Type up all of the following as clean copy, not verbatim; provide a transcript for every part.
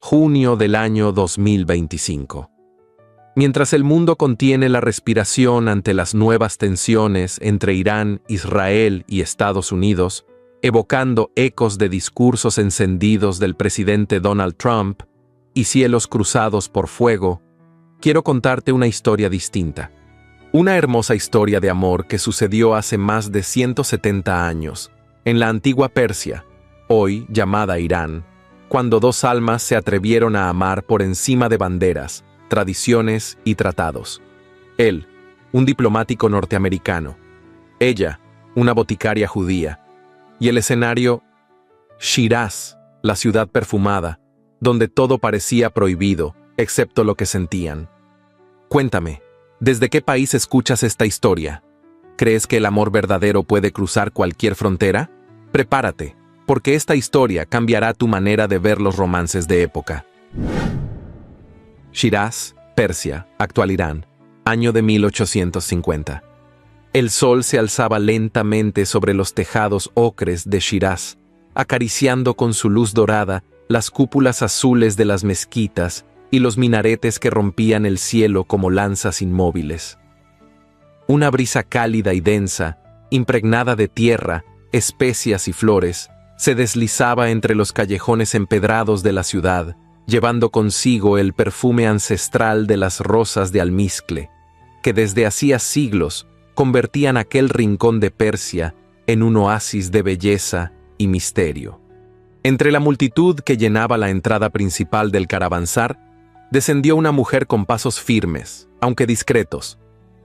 junio del año 2025. Mientras el mundo contiene la respiración ante las nuevas tensiones entre Irán, Israel y Estados Unidos, evocando ecos de discursos encendidos del presidente Donald Trump y cielos cruzados por fuego, quiero contarte una historia distinta. Una hermosa historia de amor que sucedió hace más de 170 años, en la antigua Persia, hoy llamada Irán, cuando dos almas se atrevieron a amar por encima de banderas, tradiciones y tratados. Él, un diplomático norteamericano. Ella, una boticaria judía. Y el escenario, Shiraz, la ciudad perfumada, donde todo parecía prohibido, excepto lo que sentían. Cuéntame, ¿desde qué país escuchas esta historia? ¿Crees que el amor verdadero puede cruzar cualquier frontera? Prepárate, porque esta historia cambiará tu manera de ver los romances de época. Shiraz, Persia, actual Irán, año de 1850. El sol se alzaba lentamente sobre los tejados ocres de Shiraz, acariciando con su luz dorada las cúpulas azules de las mezquitas y los minaretes que rompían el cielo como lanzas inmóviles. Una brisa cálida y densa, impregnada de tierra, especias y flores, se deslizaba entre los callejones empedrados de la ciudad, llevando consigo el perfume ancestral de las rosas de almizcle, que desde hacía siglos convertían aquel rincón de Persia en un oasis de belleza y misterio. Entre la multitud que llenaba la entrada principal del caravansar, descendió una mujer con pasos firmes, aunque discretos.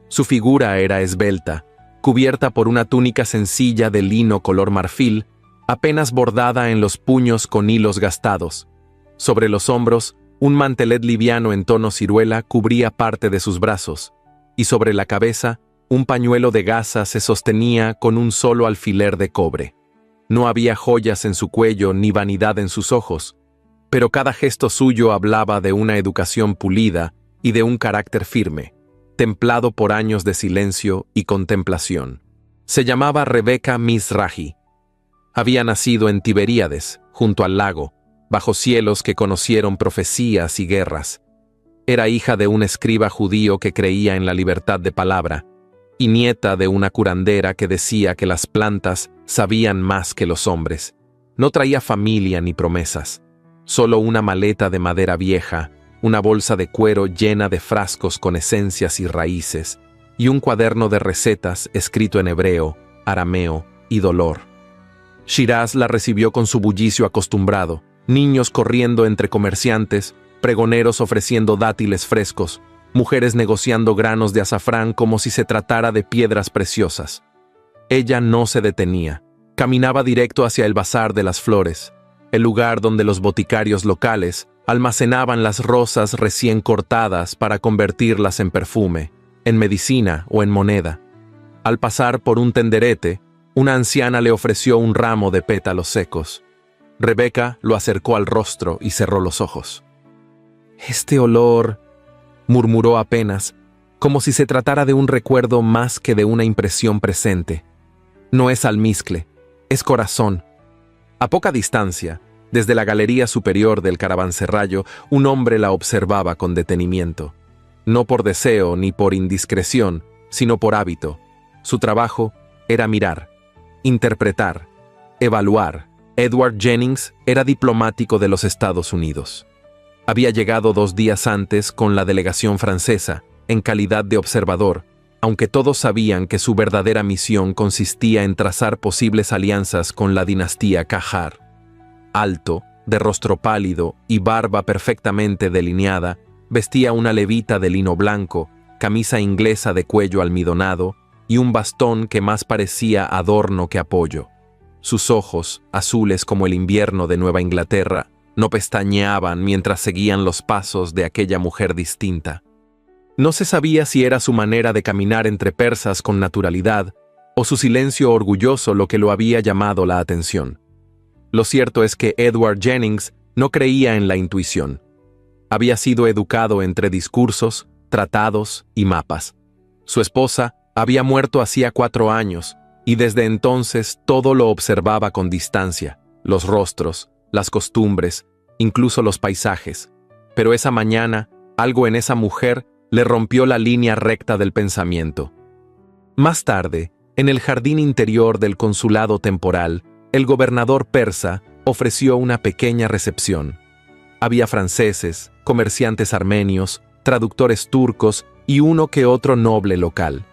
Su figura era esbelta, cubierta por una túnica sencilla de lino color marfil, apenas bordada en los puños con hilos gastados. Sobre los hombros, un mantelet liviano en tono ciruela cubría parte de sus brazos, y sobre la cabeza, un pañuelo de gasa se sostenía con un solo alfiler de cobre. No había joyas en su cuello ni vanidad en sus ojos, pero cada gesto suyo hablaba de una educación pulida y de un carácter firme, templado por años de silencio y contemplación. Se llamaba Rebecca Mizrahi. Había nacido en Tiberíades, junto al lago, bajo cielos que conocieron profecías y guerras. Era hija de un escriba judío que creía en la libertad de palabra, y nieta de una curandera que decía que las plantas sabían más que los hombres. No traía familia ni promesas, solo una maleta de madera vieja, una bolsa de cuero llena de frascos con esencias y raíces, y un cuaderno de recetas escrito en hebreo, arameo y dolor. Shiraz la recibió con su bullicio acostumbrado, niños corriendo entre comerciantes, pregoneros ofreciendo dátiles frescos, mujeres negociando granos de azafrán como si se tratara de piedras preciosas. Ella no se detenía, caminaba directo hacia el bazar de las flores, el lugar donde los boticarios locales almacenaban las rosas recién cortadas para convertirlas en perfume, en medicina o en moneda. Al pasar por un tenderete, una anciana le ofreció un ramo de pétalos secos. Rebecca lo acercó al rostro y cerró los ojos. «Este olor», murmuró apenas, como si se tratara de un recuerdo más que de una impresión presente. «No es almizcle, es corazón». A poca distancia, desde la galería superior del caravanserrallo, un hombre la observaba con detenimiento. No por deseo ni por indiscreción, sino por hábito. Su trabajo era mirar, interpretar, evaluar. Edward Jennings era diplomático de los Estados Unidos. Había llegado 2 días antes con la delegación francesa, en calidad de observador, aunque todos sabían que su verdadera misión consistía en trazar posibles alianzas con la dinastía Qajar. Alto, de rostro pálido y barba perfectamente delineada, vestía una levita de lino blanco, camisa inglesa de cuello almidonado y un bastón que más parecía adorno que apoyo. Sus ojos, azules como el invierno de Nueva Inglaterra, no pestañeaban mientras seguían los pasos de aquella mujer distinta. No se sabía si era su manera de caminar entre persas con naturalidad o su silencio orgulloso lo que lo había llamado la atención. Lo cierto es que Edward Jennings no creía en la intuición. Había sido educado entre discursos, tratados y mapas. Su esposa había muerto hacía 4 años, y desde entonces todo lo observaba con distancia, los rostros, las costumbres, incluso los paisajes. Pero esa mañana, algo en esa mujer le rompió la línea recta del pensamiento. Más tarde, en el jardín interior del consulado temporal, el gobernador persa ofreció una pequeña recepción. Había franceses, comerciantes armenios, traductores turcos y uno que otro noble local.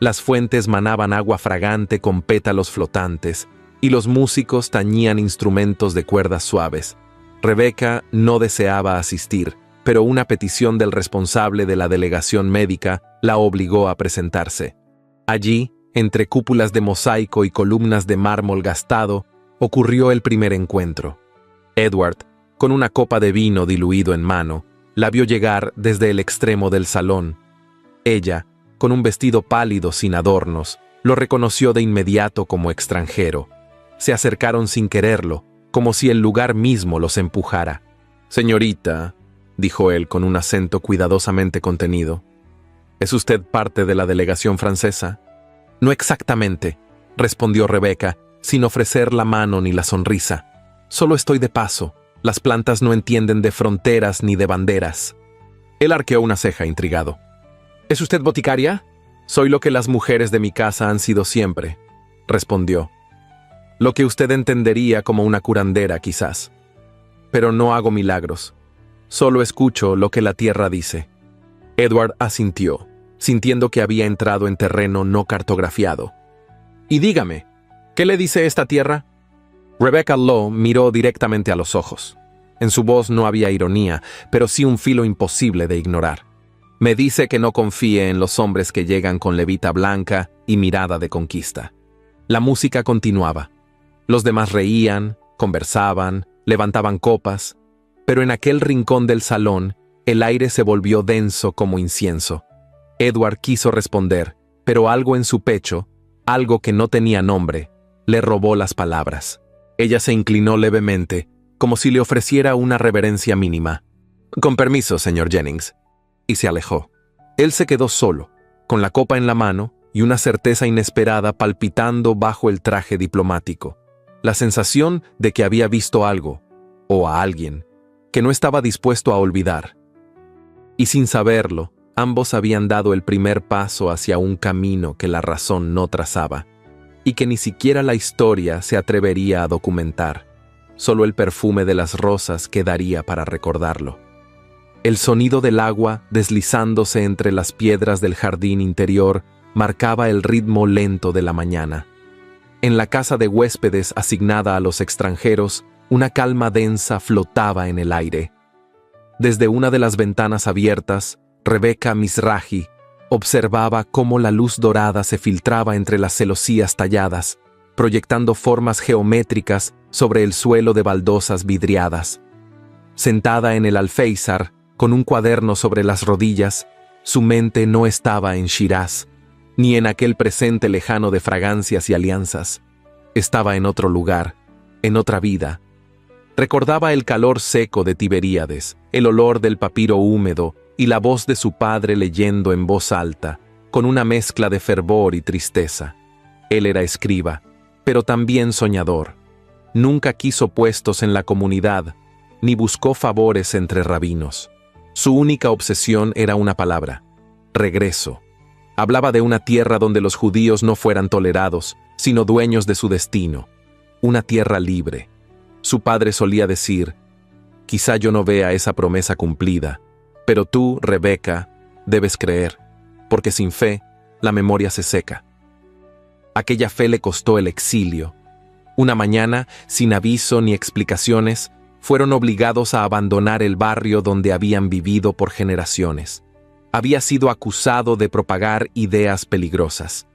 Las fuentes manaban agua fragante con pétalos flotantes, y los músicos tañían instrumentos de cuerdas suaves. Rebeca no deseaba asistir, pero una petición del responsable de la delegación médica la obligó a presentarse. Allí, entre cúpulas de mosaico y columnas de mármol gastado, ocurrió el primer encuentro. Edward, con una copa de vino diluido en mano, la vio llegar desde el extremo del salón. Ella, con un vestido pálido sin adornos, lo reconoció de inmediato como extranjero. Se acercaron sin quererlo, como si el lugar mismo los empujara. «Señorita», dijo él con un acento cuidadosamente contenido, «¿es usted parte de la delegación francesa?» «No exactamente», respondió Rebeca, sin ofrecer la mano ni la sonrisa. «Solo estoy de paso. Las plantas no entienden de fronteras ni de banderas». Él arqueó una ceja intrigado. «¿Es usted boticaria?» «Soy lo que las mujeres de mi casa han sido siempre», respondió. «Lo que usted entendería como una curandera, quizás. Pero no hago milagros. Solo escucho lo que la tierra dice». Edward asintió, sintiendo que había entrado en terreno no cartografiado. «Y dígame, ¿qué le dice esta tierra?» Rebecca Law miró directamente a los ojos. En su voz no había ironía, pero sí un filo imposible de ignorar. «Me dice que no confíe en los hombres que llegan con levita blanca y mirada de conquista». La música continuaba. Los demás reían, conversaban, levantaban copas, pero en aquel rincón del salón el aire se volvió denso como incienso. Edward quiso responder, pero algo en su pecho, algo que no tenía nombre, le robó las palabras. Ella se inclinó levemente, como si le ofreciera una reverencia mínima. «Con permiso, señor Jennings», y se alejó. Él se quedó solo, con la copa en la mano y una certeza inesperada palpitando bajo el traje diplomático. La sensación de que había visto algo, o a alguien, que no estaba dispuesto a olvidar. Y sin saberlo, ambos habían dado el primer paso hacia un camino que la razón no trazaba, y que ni siquiera la historia se atrevería a documentar. Solo el perfume de las rosas quedaría para recordarlo. El sonido del agua deslizándose entre las piedras del jardín interior marcaba el ritmo lento de la mañana. En la casa de huéspedes asignada a los extranjeros, una calma densa flotaba en el aire. Desde una de las ventanas abiertas, Rebecca Mizrahi observaba cómo la luz dorada se filtraba entre las celosías talladas, proyectando formas geométricas sobre el suelo de baldosas vidriadas. Sentada en el alféizar, con un cuaderno sobre las rodillas, su mente no estaba en Shiraz, ni en aquel presente lejano de fragancias y alianzas. Estaba en otro lugar, en otra vida. Recordaba el calor seco de Tiberíades, el olor del papiro húmedo y la voz de su padre leyendo en voz alta, con una mezcla de fervor y tristeza. Él era escriba, pero también soñador. Nunca quiso puestos en la comunidad, ni buscó favores entre rabinos. Su única obsesión era una palabra: regreso. Hablaba de una tierra donde los judíos no fueran tolerados, sino dueños de su destino. Una tierra libre. Su padre solía decir: «Quizá yo no vea esa promesa cumplida, pero tú, Rebeca, debes creer, porque sin fe, la memoria se seca». Aquella fe le costó el exilio. Una mañana, sin aviso ni explicaciones, fueron obligados a abandonar el barrio donde habían vivido por generaciones. Había sido acusado de propagar ideas peligrosas.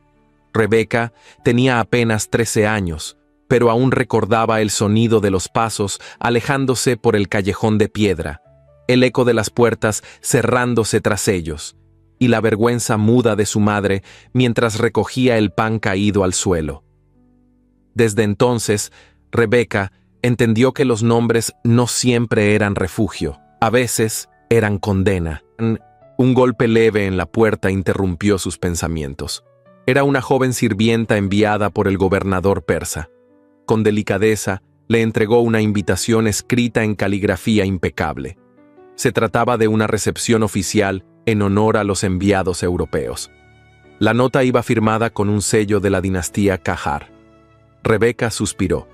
Rebeca tenía apenas 13 años, pero aún recordaba el sonido de los pasos alejándose por el callejón de piedra, el eco de las puertas cerrándose tras ellos, y la vergüenza muda de su madre mientras recogía el pan caído al suelo. Desde entonces, Rebeca entendió que los nombres no siempre eran refugio, a veces eran condena. Un golpe leve en la puerta interrumpió sus pensamientos. Era una joven sirvienta enviada por el gobernador persa. Con delicadeza, le entregó una invitación escrita en caligrafía impecable. Se trataba de una recepción oficial en honor a los enviados europeos. La nota iba firmada con un sello de la dinastía Qajar. Rebeca suspiró.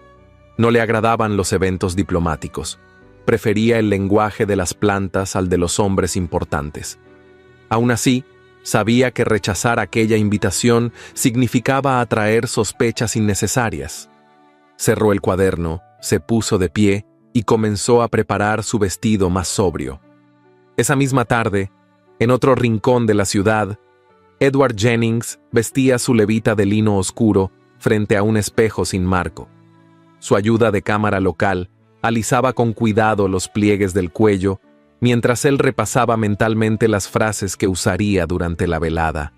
No le agradaban los eventos diplomáticos. Prefería el lenguaje de las plantas al de los hombres importantes. Aún así, sabía que rechazar aquella invitación significaba atraer sospechas innecesarias. Cerró el cuaderno, se puso de pie y comenzó a preparar su vestido más sobrio. Esa misma tarde, en otro rincón de la ciudad, Edward Jennings vestía su levita de lino oscuro frente a un espejo sin marco. Su ayuda de cámara local alisaba con cuidado los pliegues del cuello mientras él repasaba mentalmente las frases que usaría durante la velada.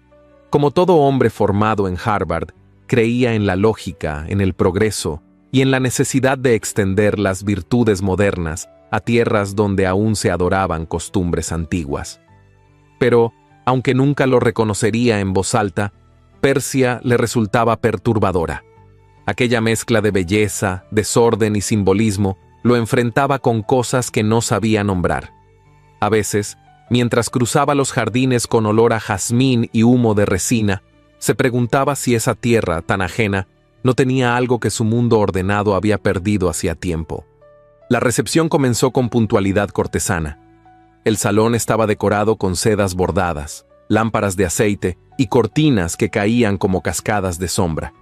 Como todo hombre formado en Harvard, creía en la lógica, en el progreso y en la necesidad de extender las virtudes modernas a tierras donde aún se adoraban costumbres antiguas. Pero, aunque nunca lo reconocería en voz alta, Persia le resultaba perturbadora. Aquella mezcla de belleza, desorden y simbolismo lo enfrentaba con cosas que no sabía nombrar. A veces, mientras cruzaba los jardines con olor a jazmín y humo de resina, se preguntaba si esa tierra tan ajena no tenía algo que su mundo ordenado había perdido hacía tiempo. La recepción comenzó con puntualidad cortesana. El salón estaba decorado con sedas bordadas, lámparas de aceite y cortinas que caían como cascadas de sombra.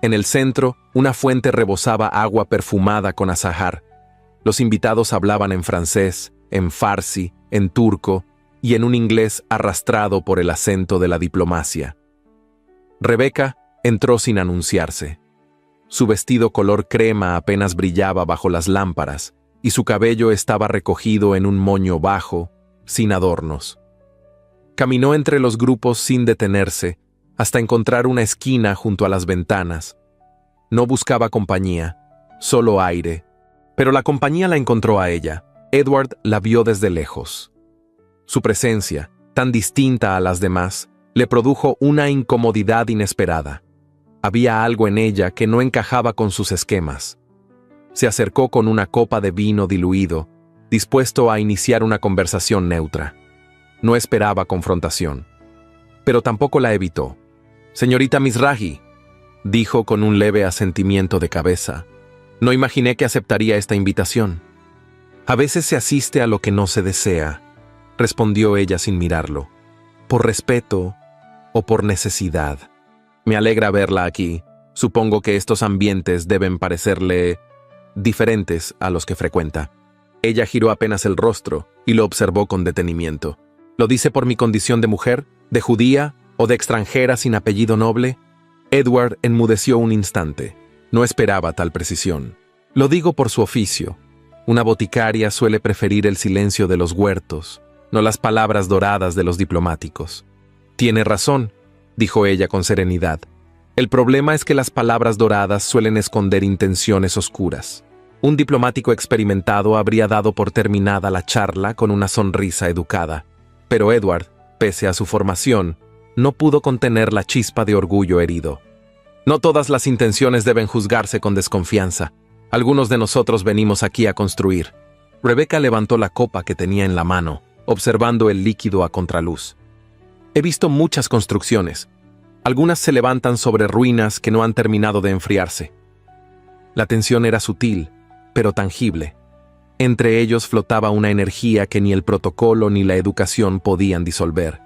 En el centro, una fuente rebosaba agua perfumada con azahar. Los invitados hablaban en francés, en farsi, en turco y en un inglés arrastrado por el acento de la diplomacia. Rebeca entró sin anunciarse. Su vestido color crema apenas brillaba bajo las lámparas y su cabello estaba recogido en un moño bajo, sin adornos. Caminó entre los grupos sin detenerse, hasta encontrar una esquina junto a las ventanas. No buscaba compañía, solo aire, pero la compañía la encontró a ella. Edward la vio desde lejos. Su presencia, tan distinta a las demás, le produjo una incomodidad inesperada. Había algo en ella que no encajaba con sus esquemas. Se acercó con una copa de vino diluido, dispuesto a iniciar una conversación neutra. No esperaba confrontación, pero tampoco la evitó. «Señorita Mizrahi», dijo con un leve asentimiento de cabeza, «no imaginé que aceptaría esta invitación». «A veces se asiste a lo que no se desea», respondió ella sin mirarlo, «por respeto o por necesidad. Me alegra verla aquí. Supongo que estos ambientes deben parecerle diferentes a los que frecuenta». Ella giró apenas el rostro y lo observó con detenimiento. «¿Lo dice por mi condición de mujer, de judía o de extranjera sin apellido noble?» Edward enmudeció un instante. No esperaba tal precisión. «Lo digo por su oficio. Una boticaria suele preferir el silencio de los huertos, no las palabras doradas de los diplomáticos». «Tiene razón», dijo ella con serenidad. «El problema es que las palabras doradas suelen esconder intenciones oscuras». Un diplomático experimentado habría dado por terminada la charla con una sonrisa educada. Pero Edward, pese a su formación, no pudo contener la chispa de orgullo herido. «No todas las intenciones deben juzgarse con desconfianza. Algunos de nosotros venimos aquí a construir». Rebeca levantó la copa que tenía en la mano, observando el líquido a contraluz. «He visto muchas construcciones. Algunas se levantan sobre ruinas que no han terminado de enfriarse». La tensión era sutil, pero tangible. Entre ellos flotaba una energía que ni el protocolo ni la educación podían disolver.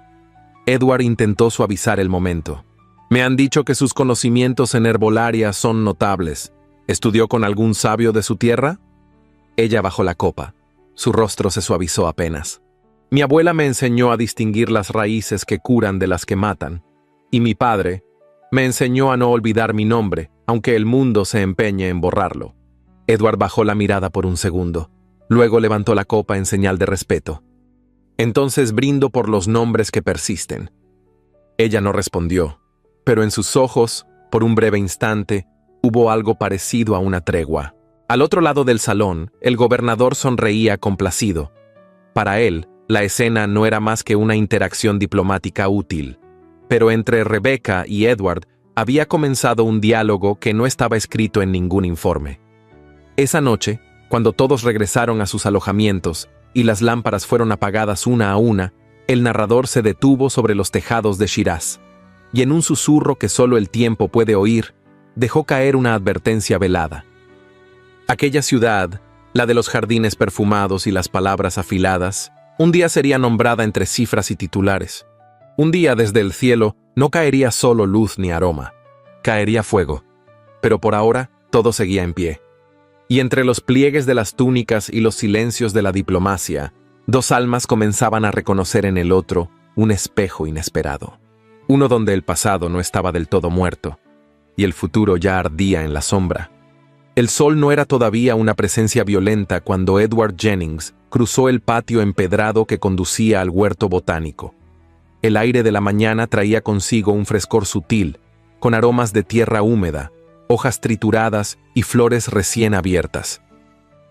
Edward intentó suavizar el momento. «Me han dicho que sus conocimientos en herbolaria son notables. ¿Estudió con algún sabio de su tierra?» Ella bajó la copa. Su rostro se suavizó apenas. «Mi abuela me enseñó a distinguir las raíces que curan de las que matan. Y mi padre me enseñó a no olvidar mi nombre, aunque el mundo se empeñe en borrarlo». Edward bajó la mirada por un segundo. Luego levantó la copa en señal de respeto. «Entonces brindo por los nombres que persisten». Ella no respondió, pero en sus ojos, por un breve instante, hubo algo parecido a una tregua. Al otro lado del salón, el gobernador sonreía complacido. Para él, la escena no era más que una interacción diplomática útil. Pero entre Rebeca y Edward había comenzado un diálogo que no estaba escrito en ningún informe. Esa noche, cuando todos regresaron a sus alojamientos y las lámparas fueron apagadas una a una, el narrador se detuvo sobre los tejados de Shiraz, y en un susurro que solo el tiempo puede oír, dejó caer una advertencia velada. Aquella ciudad, la de los jardines perfumados y las palabras afiladas, un día sería nombrada entre cifras y titulares. Un día desde el cielo no caería solo luz ni aroma, caería fuego. Pero por ahora todo seguía en pie. Y entre los pliegues de las túnicas y los silencios de la diplomacia, dos almas comenzaban a reconocer en el otro un espejo inesperado. Uno donde el pasado no estaba del todo muerto, y el futuro ya ardía en la sombra. El sol no era todavía una presencia violenta cuando Edward Jennings cruzó el patio empedrado que conducía al huerto botánico. El aire de la mañana traía consigo un frescor sutil, con aromas de tierra húmeda, hojas trituradas y flores recién abiertas.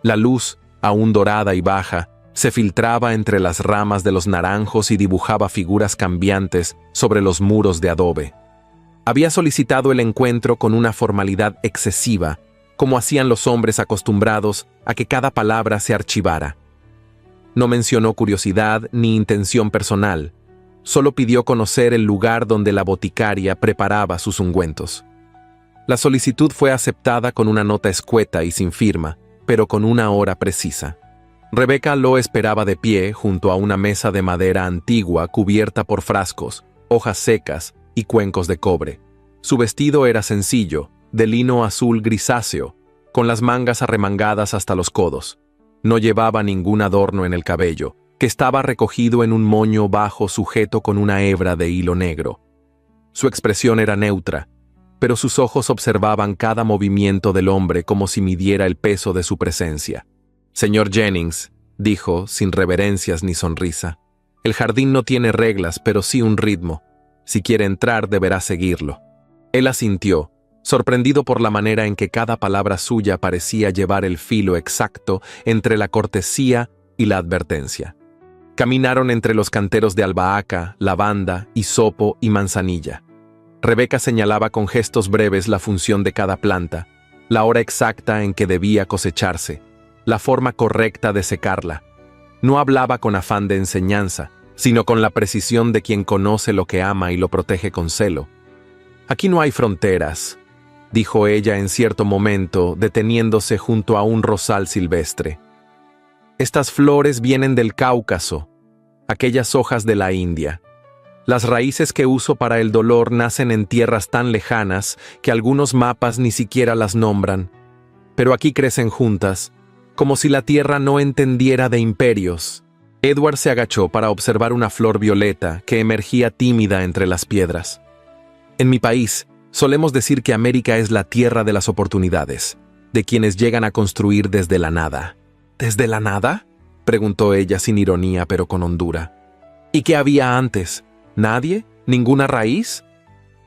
La luz, aún dorada y baja, se filtraba entre las ramas de los naranjos y dibujaba figuras cambiantes sobre los muros de adobe. Había solicitado el encuentro con una formalidad excesiva, como hacían los hombres acostumbrados a que cada palabra se archivara. No mencionó curiosidad ni intención personal, solo pidió conocer el lugar donde la boticaria preparaba sus ungüentos. La solicitud fue aceptada con una nota escueta y sin firma, pero con una hora precisa. Rebecca lo esperaba de pie junto a una mesa de madera antigua cubierta por frascos, hojas secas y cuencos de cobre. Su vestido era sencillo, de lino azul grisáceo, con las mangas arremangadas hasta los codos. No llevaba ningún adorno en el cabello, que estaba recogido en un moño bajo sujeto con una hebra de hilo negro. Su expresión era neutra, pero sus ojos observaban cada movimiento del hombre como si midiera el peso de su presencia. «Señor Jennings», dijo, sin reverencias ni sonrisa, «el jardín no tiene reglas, pero sí un ritmo. Si quiere entrar, deberá seguirlo». Él asintió, sorprendido por la manera en que cada palabra suya parecía llevar el filo exacto entre la cortesía y la advertencia. Caminaron entre los canteros de albahaca, lavanda, hisopo y manzanilla. Rebecca señalaba con gestos breves la función de cada planta, la hora exacta en que debía cosecharse, la forma correcta de secarla. No hablaba con afán de enseñanza, sino con la precisión de quien conoce lo que ama y lo protege con celo. «Aquí no hay fronteras», dijo ella en cierto momento, deteniéndose junto a un rosal silvestre. «Estas flores vienen del Cáucaso, aquellas hojas de la India. Las raíces que uso para el dolor nacen en tierras tan lejanas que algunos mapas ni siquiera las nombran. Pero aquí crecen juntas, como si la tierra no entendiera de imperios». Edward se agachó para observar una flor violeta que emergía tímida entre las piedras. «En mi país, solemos decir que América es la tierra de las oportunidades, de quienes llegan a construir desde la nada». «¿Desde la nada?», preguntó ella sin ironía pero con hondura. «¿Y qué había antes? ¿Nadie? ¿Ninguna raíz?».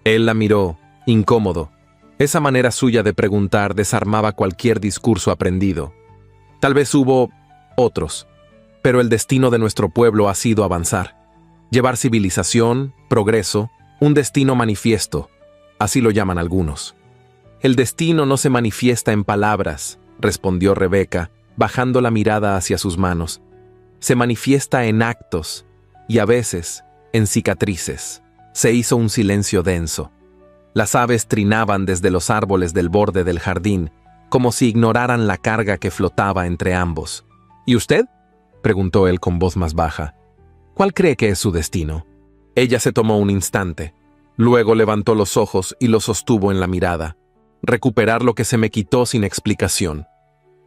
Él la miró, incómodo. Esa manera suya de preguntar desarmaba cualquier discurso aprendido. «Tal vez hubo otros, pero el destino de nuestro pueblo ha sido avanzar. Llevar civilización, progreso, un destino manifiesto, así lo llaman algunos». «El destino no se manifiesta en palabras», respondió Rebecca, bajando la mirada hacia sus manos. «Se manifiesta en actos, y a veces en cicatrices». Se hizo un silencio denso. Las aves trinaban desde los árboles del borde del jardín, como si ignoraran la carga que flotaba entre ambos. «¿Y usted?», preguntó él con voz más baja. «¿Cuál cree que es su destino?». Ella se tomó un instante. Luego levantó los ojos y los sostuvo en la mirada. «Recuperar lo que se me quitó sin explicación.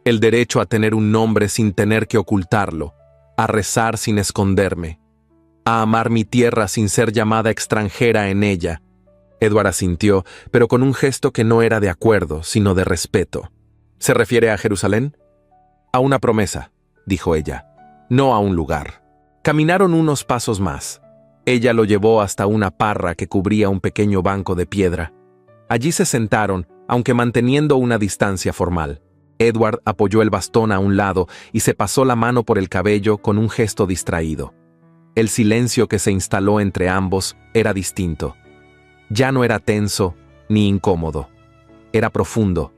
El derecho a tener un nombre sin tener que ocultarlo, a rezar sin esconderme, a amar mi tierra sin ser llamada extranjera en ella». Edward asintió, pero con un gesto que no era de acuerdo, sino de respeto. «¿Se refiere a Jerusalén?». «A una promesa», dijo ella, «no a un lugar». Caminaron unos pasos más. Ella lo llevó hasta una parra que cubría un pequeño banco de piedra. Allí se sentaron, aunque manteniendo una distancia formal. Edward apoyó el bastón a un lado y se pasó la mano por el cabello con un gesto distraído. El silencio que se instaló entre ambos era distinto. Ya no era tenso ni incómodo. Era profundo.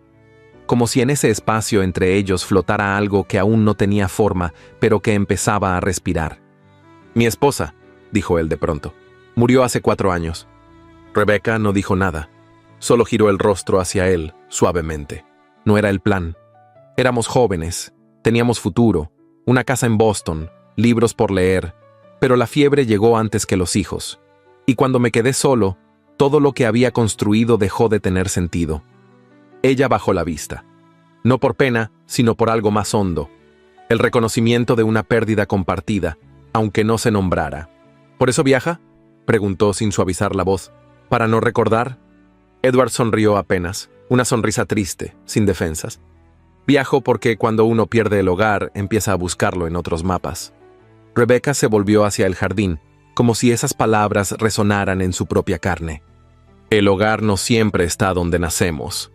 como si en ese espacio entre ellos flotara algo que aún no tenía forma, pero que empezaba a respirar. «Mi esposa», dijo él de pronto, «murió hace 4 años». Rebecca no dijo nada, solo giró el rostro hacia él suavemente. No era el plan. Éramos jóvenes, teníamos futuro, una casa en Boston, libros por leer, pero la fiebre llegó antes que los hijos. Y cuando me quedé solo, todo lo que había construido dejó de tener sentido. Ella bajó la vista. No por pena, sino por algo más hondo. El reconocimiento de una pérdida compartida, aunque no se nombrara. ¿Por eso viaja?, preguntó sin suavizar la voz. ¿Para no recordar? Edward sonrió apenas, una sonrisa triste, sin defensas. Viajo porque cuando uno pierde el hogar, empieza a buscarlo en otros mapas. Rebecca se volvió hacia el jardín, como si esas palabras resonaran en su propia carne. El hogar no siempre está donde nacemos.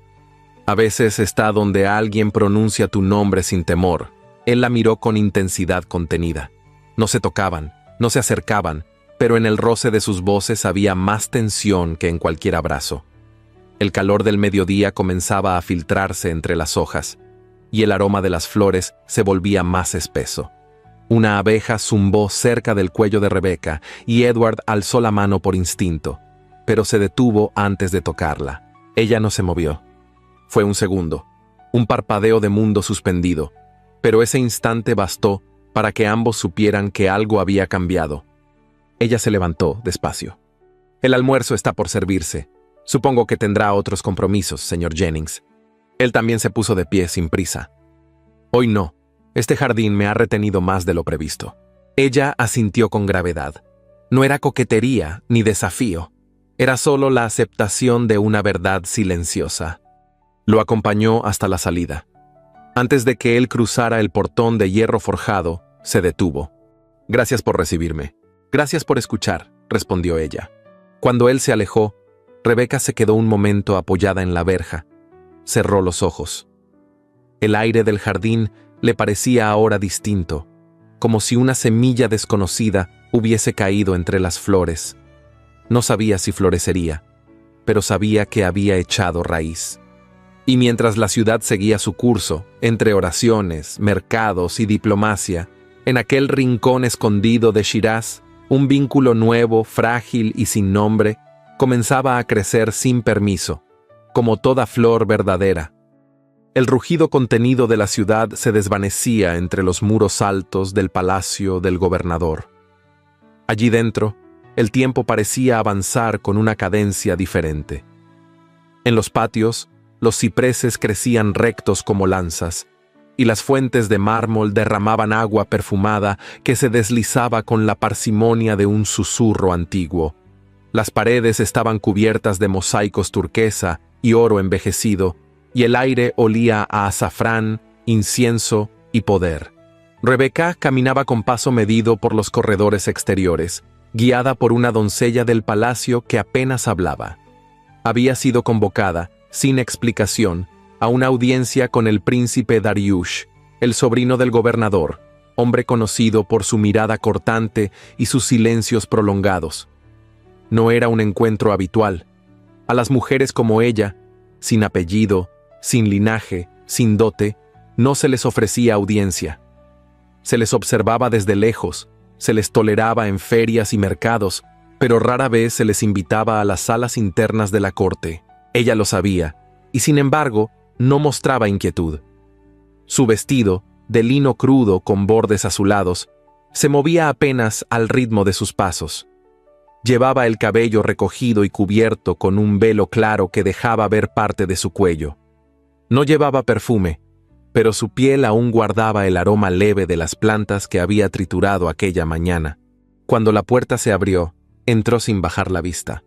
A veces está donde alguien pronuncia tu nombre sin temor. Él la miró con intensidad contenida. No se tocaban, no se acercaban, pero en el roce de sus voces había más tensión que en cualquier abrazo. El calor del mediodía comenzaba a filtrarse entre las hojas, y el aroma de las flores se volvía más espeso. Una abeja zumbó cerca del cuello de Rebecca, y Edward alzó la mano por instinto, pero se detuvo antes de tocarla. Ella no se movió. Fue un segundo, un parpadeo de mundo suspendido, pero ese instante bastó para que ambos supieran que algo había cambiado. Ella se levantó despacio. «El almuerzo está por servirse. Supongo que tendrá otros compromisos, señor Jennings». Él también se puso de pie sin prisa. «Hoy no. Este jardín me ha retenido más de lo previsto». Ella asintió con gravedad. No era coquetería ni desafío. Era solo la aceptación de una verdad silenciosa. Lo acompañó hasta la salida. Antes de que él cruzara el portón de hierro forjado, se detuvo. «Gracias por recibirme. Gracias por escuchar», respondió ella. Cuando él se alejó, Rebecca se quedó un momento apoyada en la verja. Cerró los ojos. El aire del jardín le parecía ahora distinto, como si una semilla desconocida hubiese caído entre las flores. No sabía si florecería, pero sabía que había echado raíz. Y mientras la ciudad seguía su curso, entre oraciones, mercados y diplomacia, en aquel rincón escondido de Shiraz, un vínculo nuevo, frágil y sin nombre, comenzaba a crecer sin permiso, como toda flor verdadera. El rugido contenido de la ciudad se desvanecía entre los muros altos del palacio del gobernador. Allí dentro, el tiempo parecía avanzar con una cadencia diferente. En los patios, los cipreses crecían rectos como lanzas, y las fuentes de mármol derramaban agua perfumada que se deslizaba con la parsimonia de un susurro antiguo. Las paredes estaban cubiertas de mosaicos turquesa y oro envejecido, y el aire olía a azafrán, incienso y poder. Rebecca caminaba con paso medido por los corredores exteriores, guiada por una doncella del palacio que apenas hablaba. Había sido convocada, sin explicación, a una audiencia con el príncipe Dariush, el sobrino del gobernador, hombre conocido por su mirada cortante y sus silencios prolongados. No era un encuentro habitual. A las mujeres como ella, sin apellido, sin linaje, sin dote, no se les ofrecía audiencia. Se les observaba desde lejos, se les toleraba en ferias y mercados, pero rara vez se les invitaba a las salas internas de la corte. Ella lo sabía, y sin embargo, no mostraba inquietud. Su vestido, de lino crudo con bordes azulados, se movía apenas al ritmo de sus pasos. Llevaba el cabello recogido y cubierto con un velo claro que dejaba ver parte de su cuello. No llevaba perfume, pero su piel aún guardaba el aroma leve de las plantas que había triturado aquella mañana. Cuando la puerta se abrió, entró sin bajar la vista.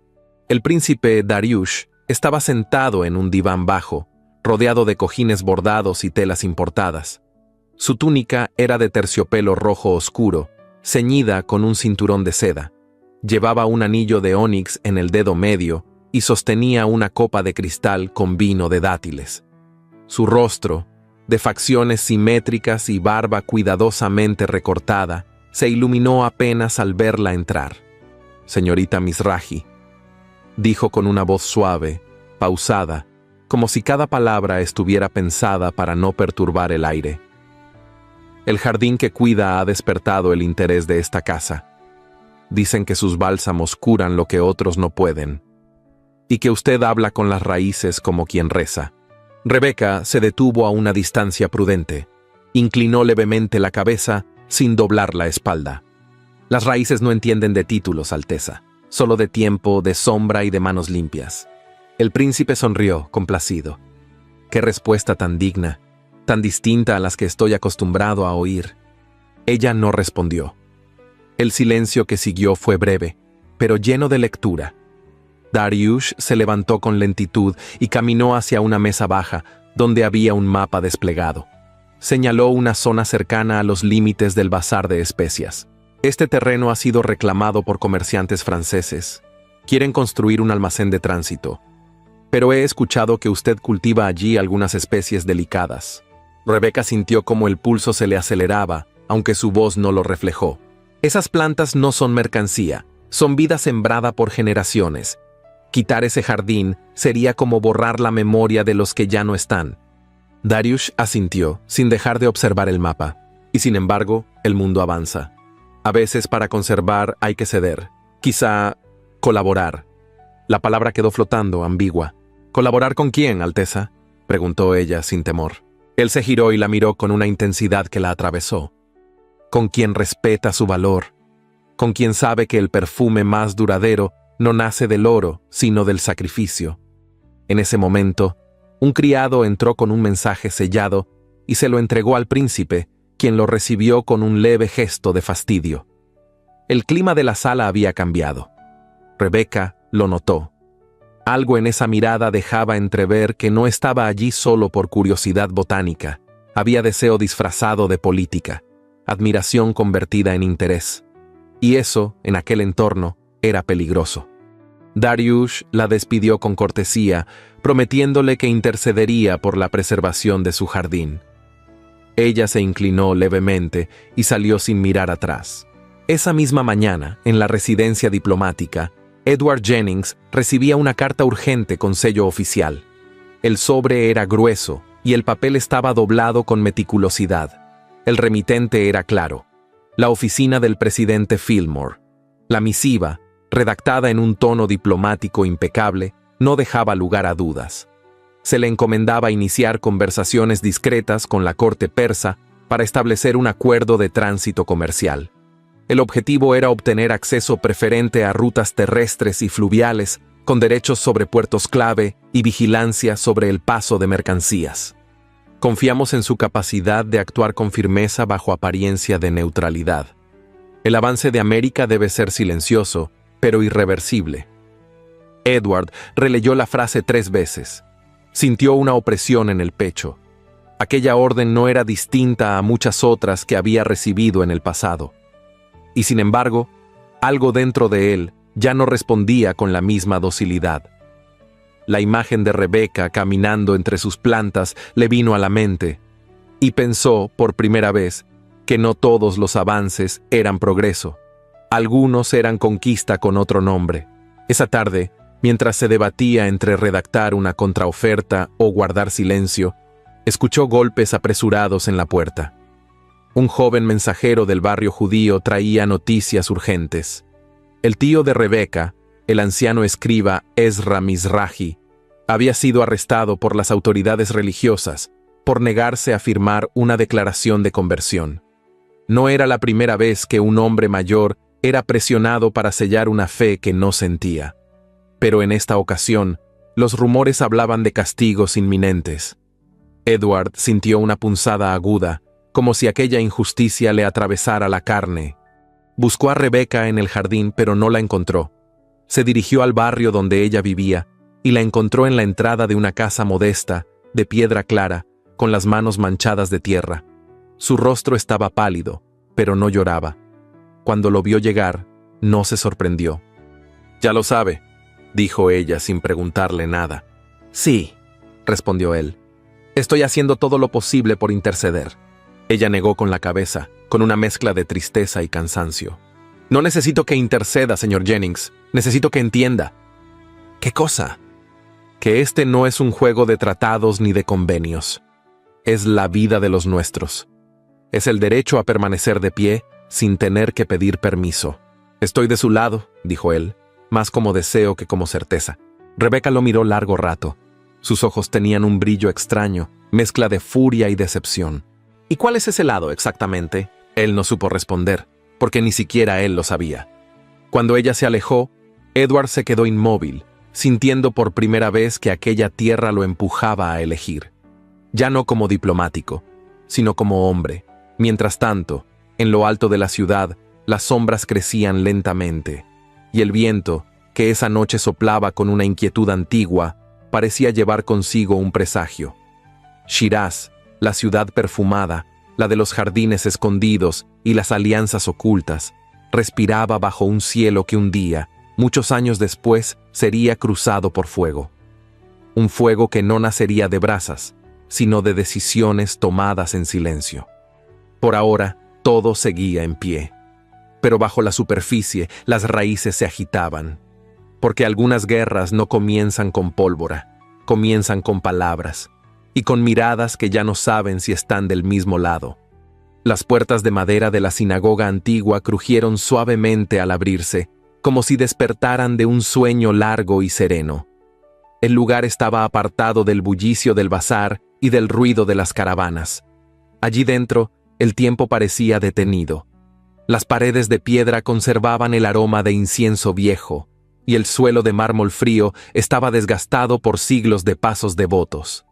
El príncipe Dariush estaba sentado en un diván bajo, rodeado de cojines bordados y telas importadas. Su túnica era de terciopelo rojo oscuro, ceñida con un cinturón de seda. Llevaba un anillo de ónix en el dedo medio y sostenía una copa de cristal con vino de dátiles. Su rostro, de facciones simétricas y barba cuidadosamente recortada, se iluminó apenas al verla entrar. «Señorita Mizrahi», dijo con una voz suave, pausada, como si cada palabra estuviera pensada para no perturbar el aire. El jardín que cuida ha despertado el interés de esta casa. Dicen que sus bálsamos curan lo que otros no pueden, y que usted habla con las raíces como quien reza. Rebeca se detuvo a una distancia prudente. Inclinó levemente la cabeza sin doblar la espalda. Las raíces no entienden de títulos, Alteza, solo de tiempo, de sombra y de manos limpias. El príncipe sonrió, complacido. Qué respuesta tan digna, tan distinta a las que estoy acostumbrado a oír. Ella no respondió. El silencio que siguió fue breve, pero lleno de lectura. Dariush se levantó con lentitud y caminó hacia una mesa baja, donde había un mapa desplegado. Señaló una zona cercana a los límites del bazar de especias. Este terreno ha sido reclamado por comerciantes franceses. Quieren construir un almacén de tránsito. Pero he escuchado que usted cultiva allí algunas especies delicadas. Rebeca sintió como el pulso se le aceleraba, aunque su voz no lo reflejó. Esas plantas no son mercancía, son vida sembrada por generaciones. Quitar ese jardín sería como borrar la memoria de los que ya no están. Dariush asintió, sin dejar de observar el mapa. Y sin embargo, el mundo avanza. A veces para conservar hay que ceder. Quizá colaborar. La palabra quedó flotando, ambigua. ¿Colaborar con quién, Alteza?, preguntó ella sin temor. Él se giró y la miró con una intensidad que la atravesó. Con quien respeta su valor. Con quien sabe que el perfume más duradero no nace del oro, sino del sacrificio. En ese momento, un criado entró con un mensaje sellado y se lo entregó al príncipe, quien lo recibió con un leve gesto de fastidio. El clima de la sala había cambiado. Rebeca lo notó. Algo en esa mirada dejaba entrever que no estaba allí solo por curiosidad botánica. Había deseo disfrazado de política, admiración convertida en interés. Y eso, en aquel entorno, era peligroso. Dariush la despidió con cortesía, prometiéndole que intercedería por la preservación de su jardín. Ella se inclinó levemente y salió sin mirar atrás. Esa misma mañana, en la residencia diplomática, Edward Jennings recibía una carta urgente con sello oficial. El sobre era grueso y el papel estaba doblado con meticulosidad. El remitente era claro: la oficina del presidente Fillmore. La misiva, redactada en un tono diplomático impecable, no dejaba lugar a dudas. Se le encomendaba iniciar conversaciones discretas con la corte persa para establecer un acuerdo de tránsito comercial. El objetivo era obtener acceso preferente a rutas terrestres y fluviales, con derechos sobre puertos clave y vigilancia sobre el paso de mercancías. Confiamos en su capacidad de actuar con firmeza bajo apariencia de neutralidad. El avance de América debe ser silencioso, pero irreversible. Edward releyó la frase 3 veces. Sintió una opresión en el pecho. Aquella orden no era distinta a muchas otras que había recibido en el pasado. Y sin embargo, algo dentro de él ya no respondía con la misma docilidad. La imagen de Rebeca caminando entre sus plantas le vino a la mente, y pensó, por primera vez, que no todos los avances eran progreso. Algunos eran conquista con otro nombre. Esa tarde, mientras se debatía entre redactar una contraoferta o guardar silencio, escuchó golpes apresurados en la puerta. Un joven mensajero del barrio judío traía noticias urgentes. El tío de Rebeca, el anciano escriba Ezra Mizrahi, había sido arrestado por las autoridades religiosas por negarse a firmar una declaración de conversión. No era la primera vez que un hombre mayor era presionado para sellar una fe que no sentía. Pero en esta ocasión, los rumores hablaban de castigos inminentes. Edward sintió una punzada aguda, como si aquella injusticia le atravesara la carne. Buscó a Rebeca en el jardín, pero no la encontró. Se dirigió al barrio donde ella vivía y la encontró en la entrada de una casa modesta, de piedra clara, con las manos manchadas de tierra. Su rostro estaba pálido, pero no lloraba. Cuando lo vio llegar, no se sorprendió. «Ya lo sabe», dijo ella sin preguntarle nada. «Sí», respondió él. «Estoy haciendo todo lo posible por interceder». Ella negó con la cabeza, con una mezcla de tristeza y cansancio. «No necesito que interceda, señor Jennings. Necesito que entienda». «¿Qué cosa?». que este no es un juego de tratados ni de convenios. Es la vida de los nuestros. Es el derecho a permanecer de pie sin tener que pedir permiso. Estoy de su lado, dijo él, más como deseo que como certeza. Rebeca lo miró largo rato. Sus ojos tenían un brillo extraño, mezcla de furia y decepción. ¿Y cuál es ese lado exactamente? Él no supo responder, porque ni siquiera él lo sabía. Cuando ella se alejó, Edward se quedó inmóvil, sintiendo por primera vez que aquella tierra lo empujaba a elegir. Ya no como diplomático, sino como hombre. Mientras tanto, en lo alto de la ciudad, las sombras crecían lentamente, y el viento, que esa noche soplaba con una inquietud antigua, parecía llevar consigo un presagio. Shiraz, la ciudad perfumada, la de los jardines escondidos y las alianzas ocultas, respiraba bajo un cielo que un día, muchos años después, sería cruzado por fuego. Un fuego que no nacería de brasas, sino de decisiones tomadas en silencio. Por ahora, todo seguía en pie. Pero bajo la superficie, las raíces se agitaban. Porque algunas guerras no comienzan con pólvora, comienzan con palabras, y con miradas que ya no saben si están del mismo lado. Las puertas de madera de la sinagoga antigua crujieron suavemente al abrirse, como si despertaran de un sueño largo y sereno. El lugar estaba apartado del bullicio del bazar y del ruido de las caravanas. Allí dentro, el tiempo parecía detenido. Las paredes de piedra conservaban el aroma de incienso viejo, y el suelo de mármol frío estaba desgastado por siglos de pasos devotos.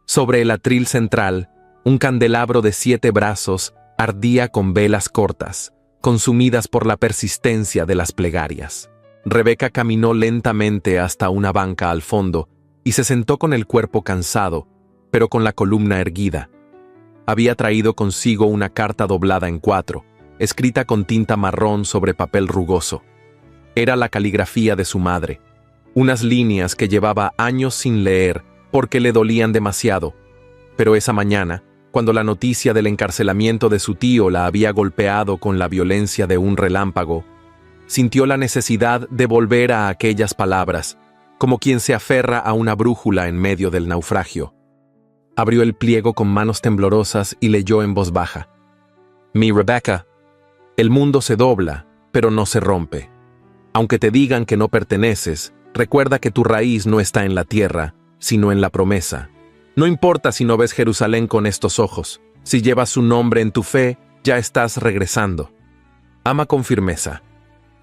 Sobre el atril central, un candelabro de 7 brazos ardía con velas cortas, consumidas por la persistencia de las plegarias. Rebeca caminó lentamente hasta una banca al fondo y se sentó con el cuerpo cansado, pero con la columna erguida. Había traído consigo una carta doblada en 4, escrita con tinta marrón sobre papel rugoso. Era la caligrafía de su madre, unas líneas que llevaba años sin leer porque le dolían demasiado, pero esa mañana, cuando la noticia del encarcelamiento de su tío la había golpeado con la violencia de un relámpago, sintió la necesidad de volver a aquellas palabras, como quien se aferra a una brújula en medio del naufragio. Abrió el pliego con manos temblorosas y leyó en voz baja. Mi Rebecca, el mundo se dobla, pero no se rompe. Aunque te digan que no perteneces, recuerda que tu raíz no está en la tierra, sino en la promesa. No importa si no ves Jerusalén con estos ojos, si llevas su nombre en tu fe, ya estás regresando. Ama con firmeza,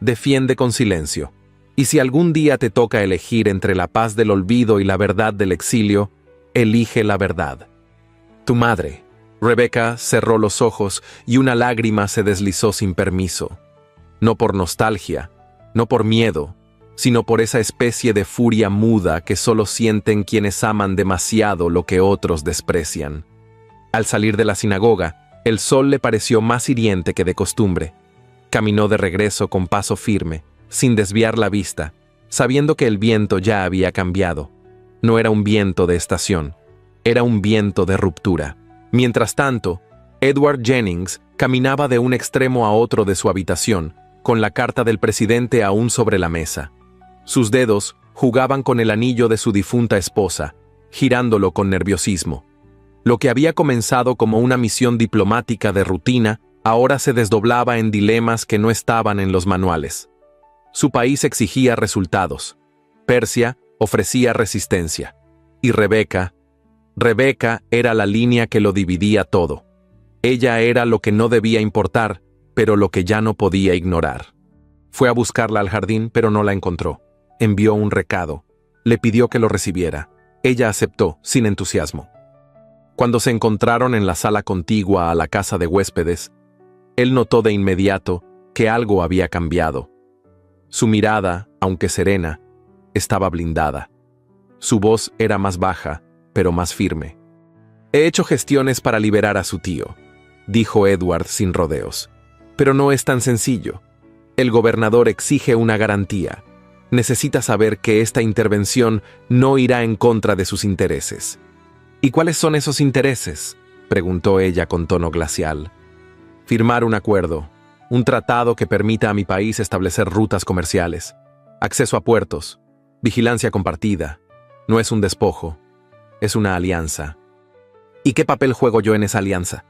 defiende con silencio, y si algún día te toca elegir entre la paz del olvido y la verdad del exilio, elige la verdad. Tu madre. Rebeca cerró los ojos y una lágrima se deslizó sin permiso. No por nostalgia, no por miedo, sino por esa especie de furia muda que solo sienten quienes aman demasiado lo que otros desprecian. Al salir de la sinagoga, el sol le pareció más hiriente que de costumbre. Caminó de regreso con paso firme, sin desviar la vista, sabiendo que el viento ya había cambiado. No era un viento de estación, era un viento de ruptura. Mientras tanto, Edward Jennings caminaba de un extremo a otro de su habitación, con la carta del presidente aún sobre la mesa. Sus dedos jugaban con el anillo de su difunta esposa, girándolo con nerviosismo. Lo que había comenzado como una misión diplomática de rutina, ahora se desdoblaba en dilemas que no estaban en los manuales. Su país exigía resultados. Persia ofrecía resistencia. Y Rebeca era la línea que lo dividía todo. Ella era lo que no debía importar, pero lo que ya no podía ignorar. Fue a buscarla al jardín, pero no la encontró. Envió un recado. Le pidió que lo recibiera. Ella aceptó, sin entusiasmo. Cuando se encontraron en la sala contigua a la casa de huéspedes, él notó de inmediato que algo había cambiado. Su mirada, aunque serena, estaba blindada. Su voz era más baja, pero más firme. He hecho gestiones para liberar a su tío, dijo Edward sin rodeos. Pero no es tan sencillo. El gobernador exige una garantía. Necesita saber que esta intervención no irá en contra de sus intereses. ¿Y cuáles son esos intereses?, preguntó ella con tono glacial. Firmar un acuerdo, un tratado que permita a mi país establecer rutas comerciales, acceso a puertos, vigilancia compartida, No es un despojo, es una alianza. ¿Y qué papel juego yo en esa alianza?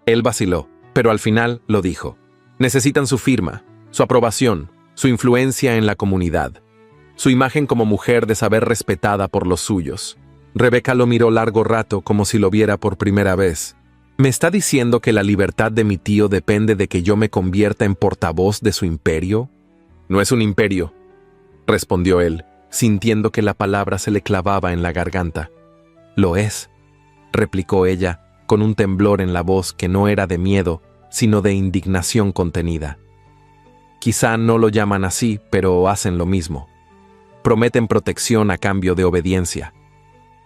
Él vaciló, pero al final lo dijo. Necesitan su firma, su aprobación, su influencia en la comunidad, su imagen como mujer de saber respetada por los suyos. Rebeca lo miró largo rato como si lo viera por primera vez. ¿Me está diciendo que la libertad de mi tío depende de que yo me convierta en portavoz de su imperio? No es un imperio, respondió él, sintiendo que la palabra se le clavaba en la garganta. Lo es, replicó ella, con un temblor en la voz que no era de miedo, sino de indignación contenida. Quizá no lo llaman así, pero hacen lo mismo. Prometen protección a cambio de obediencia.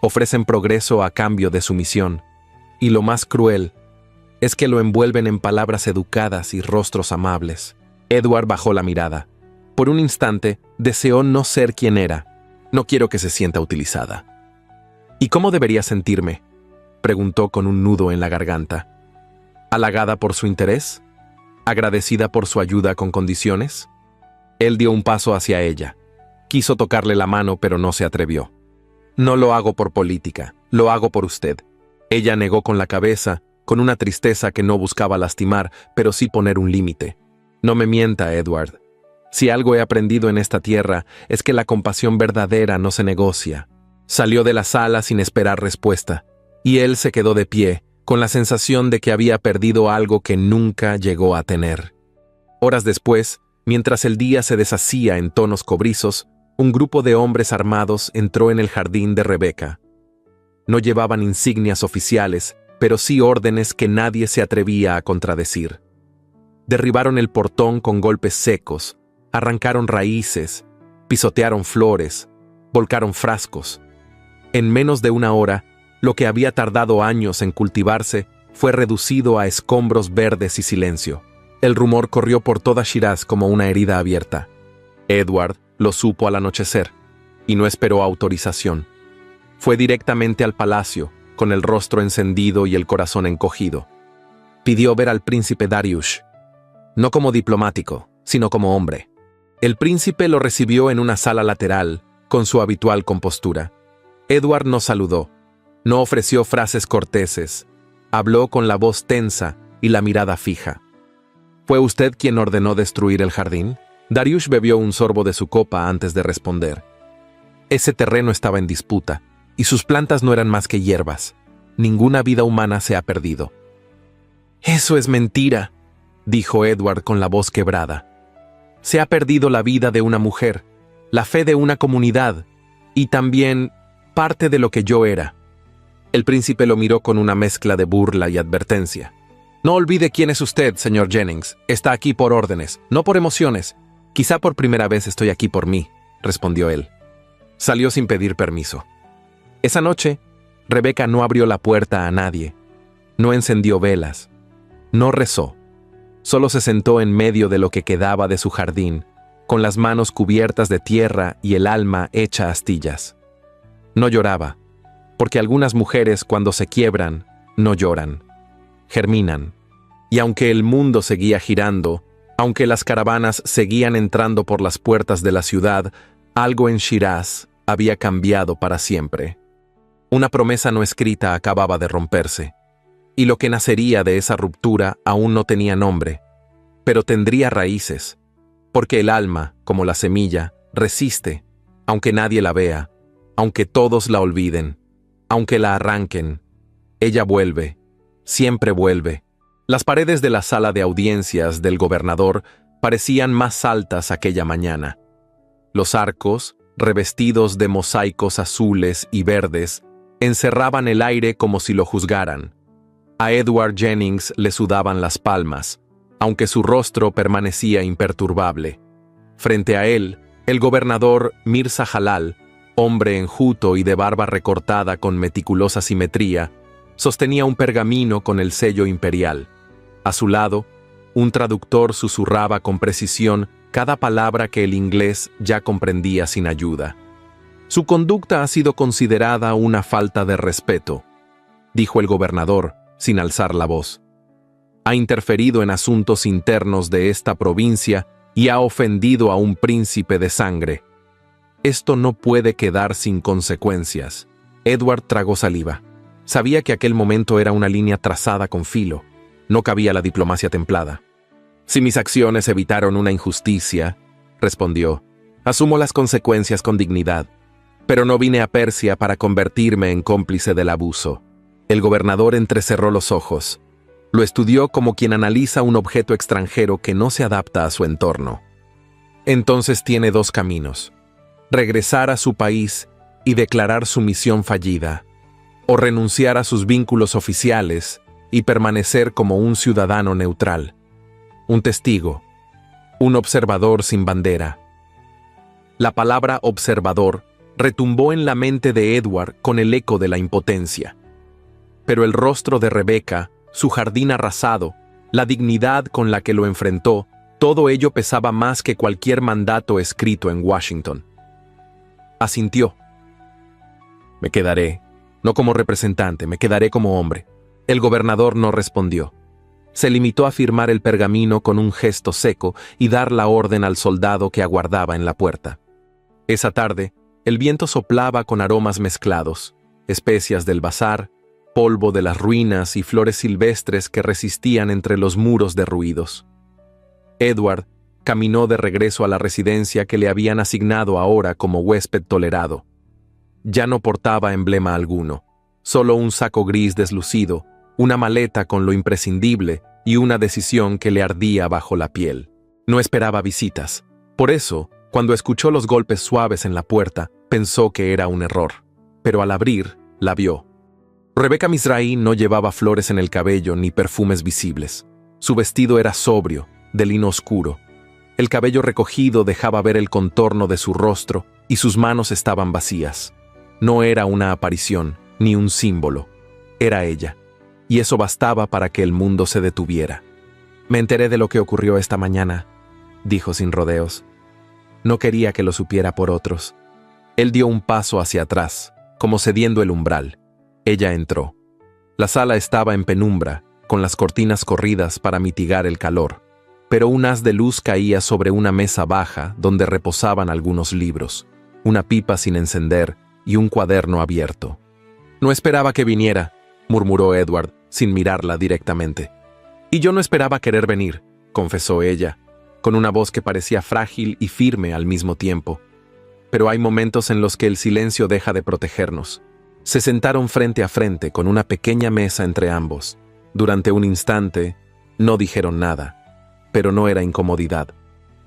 Ofrecen progreso a cambio de sumisión. Y lo más cruel es que lo envuelven en palabras educadas y rostros amables. Edward bajó la mirada. Por un instante, deseó no ser quien era. No quiero que se sienta utilizada. ¿Y cómo debería sentirme?, preguntó con un nudo en la garganta. ¿Halagada por su interés? ¿Agradecida por su ayuda con condiciones? Él dio un paso hacia ella. Quiso tocarle la mano, pero no se atrevió. No lo hago por política, lo hago por usted. Ella negó con la cabeza, con una tristeza que no buscaba lastimar, pero sí poner un límite. No me mienta, Edward. Si algo he aprendido en esta tierra es que la compasión verdadera no se negocia. Salió de la sala sin esperar respuesta, y él se quedó de pie, con la sensación de que había perdido algo que nunca llegó a tener. Horas después, mientras el día se deshacía en tonos cobrizos, un grupo de hombres armados entró en el jardín de Rebeca. No llevaban insignias oficiales, pero sí órdenes que nadie se atrevía a contradecir. Derribaron el portón con golpes secos, arrancaron raíces, pisotearon flores, volcaron frascos. En menos de una hora, lo que había tardado años en cultivarse fue reducido a escombros verdes y silencio. El rumor corrió por toda Shiraz como una herida abierta. Edward lo supo al anochecer, y no esperó autorización. Fue directamente al palacio, con el rostro encendido y el corazón encogido. Pidió ver al príncipe Dariush, no como diplomático, sino como hombre. El príncipe lo recibió en una sala lateral, con su habitual compostura. Edward no saludó, no ofreció frases corteses, habló con la voz tensa y la mirada fija. ¿Fue usted quien ordenó destruir el jardín? Dariush bebió un sorbo de su copa antes de responder. Ese terreno estaba en disputa, y sus plantas no eran más que hierbas. Ninguna vida humana se ha perdido. Eso es mentira, dijo Edward con la voz quebrada. Se ha perdido la vida de una mujer, la fe de una comunidad, y también parte de lo que yo era. El príncipe lo miró con una mezcla de burla y advertencia. No olvide quién es usted, señor Jennings. Está aquí por órdenes, no por emociones. Quizá por primera vez estoy aquí por mí, respondió él. Salió sin pedir permiso. Esa noche, Rebeca no abrió la puerta a nadie, no encendió velas, no rezó. Solo se sentó en medio de lo que quedaba de su jardín, con las manos cubiertas de tierra y el alma hecha astillas. No lloraba, porque algunas mujeres cuando se quiebran, no lloran, germinan. Y aunque el mundo seguía girando, aunque las caravanas seguían entrando por las puertas de la ciudad, algo en Shiraz había cambiado para siempre. Una promesa no escrita acababa de romperse, y lo que nacería de esa ruptura aún no tenía nombre, pero tendría raíces, porque el alma, como la semilla, resiste, aunque nadie la vea, aunque todos la olviden, aunque la arranquen. Ella vuelve, siempre vuelve. Las paredes de la sala de audiencias del gobernador parecían más altas aquella mañana. Los arcos, revestidos de mosaicos azules y verdes, encerraban el aire como si lo juzgaran. A Edward Jennings le sudaban las palmas, aunque su rostro permanecía imperturbable. Frente a él, el gobernador Mirza Jalal, hombre enjuto y de barba recortada con meticulosa simetría, sostenía un pergamino con el sello imperial. A su lado, un traductor susurraba con precisión cada palabra que el inglés ya comprendía sin ayuda. Su conducta ha sido considerada una falta de respeto, dijo el gobernador, sin alzar la voz. Ha interferido en asuntos internos de esta provincia y ha ofendido a un príncipe de sangre. Esto no puede quedar sin consecuencias. Edward tragó saliva. Sabía que aquel momento era una línea trazada con filo. No cabía la diplomacia templada. Si mis acciones evitaron una injusticia, respondió, asumo las consecuencias con dignidad. Pero no vine a Persia para convertirme en cómplice del abuso. El gobernador entrecerró los ojos. Lo estudió como quien analiza un objeto extranjero que no se adapta a su entorno. Entonces tiene dos caminos: regresar a su país y declarar su misión fallida, o renunciar a sus vínculos oficiales y permanecer como un ciudadano neutral, un testigo, un observador sin bandera. La palabra observador retumbó en la mente de Edward con el eco de la impotencia. Pero el rostro de Rebecca, su jardín arrasado, la dignidad con la que lo enfrentó, todo ello pesaba más que cualquier mandato escrito en Washington. Asintió. Me quedaré, no como representante, me quedaré como hombre. El gobernador no respondió. Se limitó a firmar el pergamino con un gesto seco y dar la orden al soldado que aguardaba en la puerta. Esa tarde, el viento soplaba con aromas mezclados, especias del bazar, polvo de las ruinas y flores silvestres que resistían entre los muros derruidos. Edward caminó de regreso a la residencia que le habían asignado ahora como huésped tolerado. Ya no portaba emblema alguno, solo un saco gris deslucido, una maleta con lo imprescindible y una decisión que le ardía bajo la piel. No esperaba visitas. Por eso, cuando escuchó los golpes suaves en la puerta, pensó que era un error. Pero al abrir, la vio. Rebecca Mizrahi no llevaba flores en el cabello ni perfumes visibles. Su vestido era sobrio, de lino oscuro. El cabello recogido dejaba ver el contorno de su rostro y sus manos estaban vacías. No era una aparición, ni un símbolo. Era ella. Y eso bastaba para que el mundo se detuviera. Me enteré de lo que ocurrió esta mañana, dijo sin rodeos. No quería que lo supiera por otros. Él dio un paso hacia atrás, como cediendo el umbral. Ella entró. La sala estaba en penumbra, con las cortinas corridas para mitigar el calor, pero un haz de luz caía sobre una mesa baja donde reposaban algunos libros, una pipa sin encender y un cuaderno abierto. No esperaba que viniera, murmuró Edward, sin mirarla directamente. Y yo no esperaba querer venir, confesó ella, con una voz que parecía frágil y firme al mismo tiempo. Pero hay momentos en los que el silencio deja de protegernos. Se sentaron frente a frente con una pequeña mesa entre ambos. Durante un instante, no dijeron nada, pero no era incomodidad.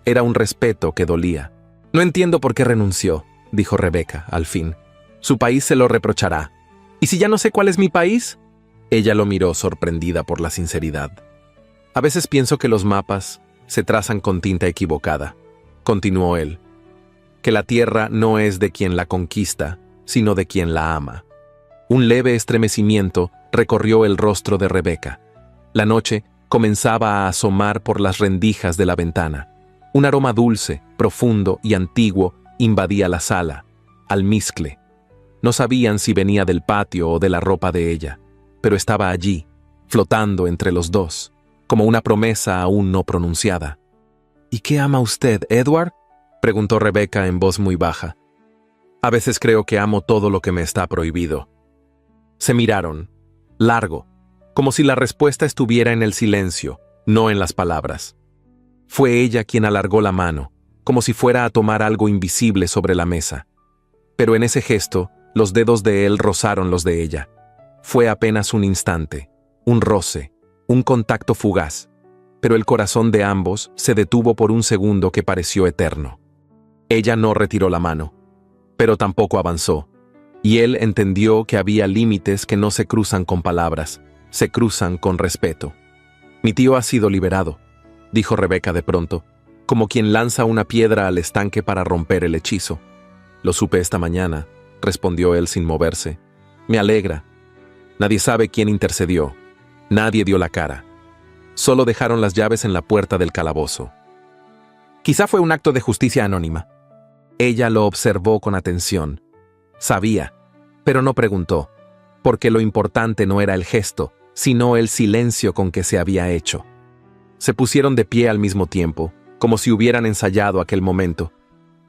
Era un respeto que dolía. No entiendo por qué renunció, dijo Rebecca, al fin. Su país se lo reprochará. ¿Y si ya no sé cuál es mi país? Ella lo miró sorprendida por la sinceridad. A veces pienso que los mapas se trazan con tinta equivocada, continuó él. Que la tierra no es de quien la conquista, sino de quien la ama. Un leve estremecimiento recorrió el rostro de Rebecca. La noche comenzaba a asomar por las rendijas de la ventana. Un aroma dulce, profundo y antiguo invadía la sala, almizcle. No sabían si venía del patio o de la ropa de ella, pero estaba allí, flotando entre los dos, como una promesa aún no pronunciada. ¿Y qué ama usted, Edward?, preguntó Rebecca en voz muy baja. A veces creo que amo todo lo que me está prohibido. Se miraron, largo, como si la respuesta estuviera en el silencio, no en las palabras. Fue ella quien alargó la mano, como si fuera a tomar algo invisible sobre la mesa. Pero en ese gesto, los dedos de él rozaron los de ella. Fue apenas un instante, un roce, un contacto fugaz, pero el corazón de ambos se detuvo por un segundo que pareció eterno. Ella no retiró la mano, pero tampoco avanzó, y él entendió que había límites que no se cruzan con palabras, se cruzan con respeto. Mi tío ha sido liberado, dijo Rebecca de pronto, como quien lanza una piedra al estanque para romper el hechizo. Lo supe esta mañana, respondió él sin moverse. Me alegra. Nadie sabe quién intercedió. Nadie dio la cara. Solo dejaron las llaves en la puerta del calabozo. Quizá fue un acto de justicia anónima. Ella lo observó con atención. Sabía, pero no preguntó, porque lo importante no era el gesto, sino el silencio con que se había hecho. Se pusieron de pie al mismo tiempo, como si hubieran ensayado aquel momento.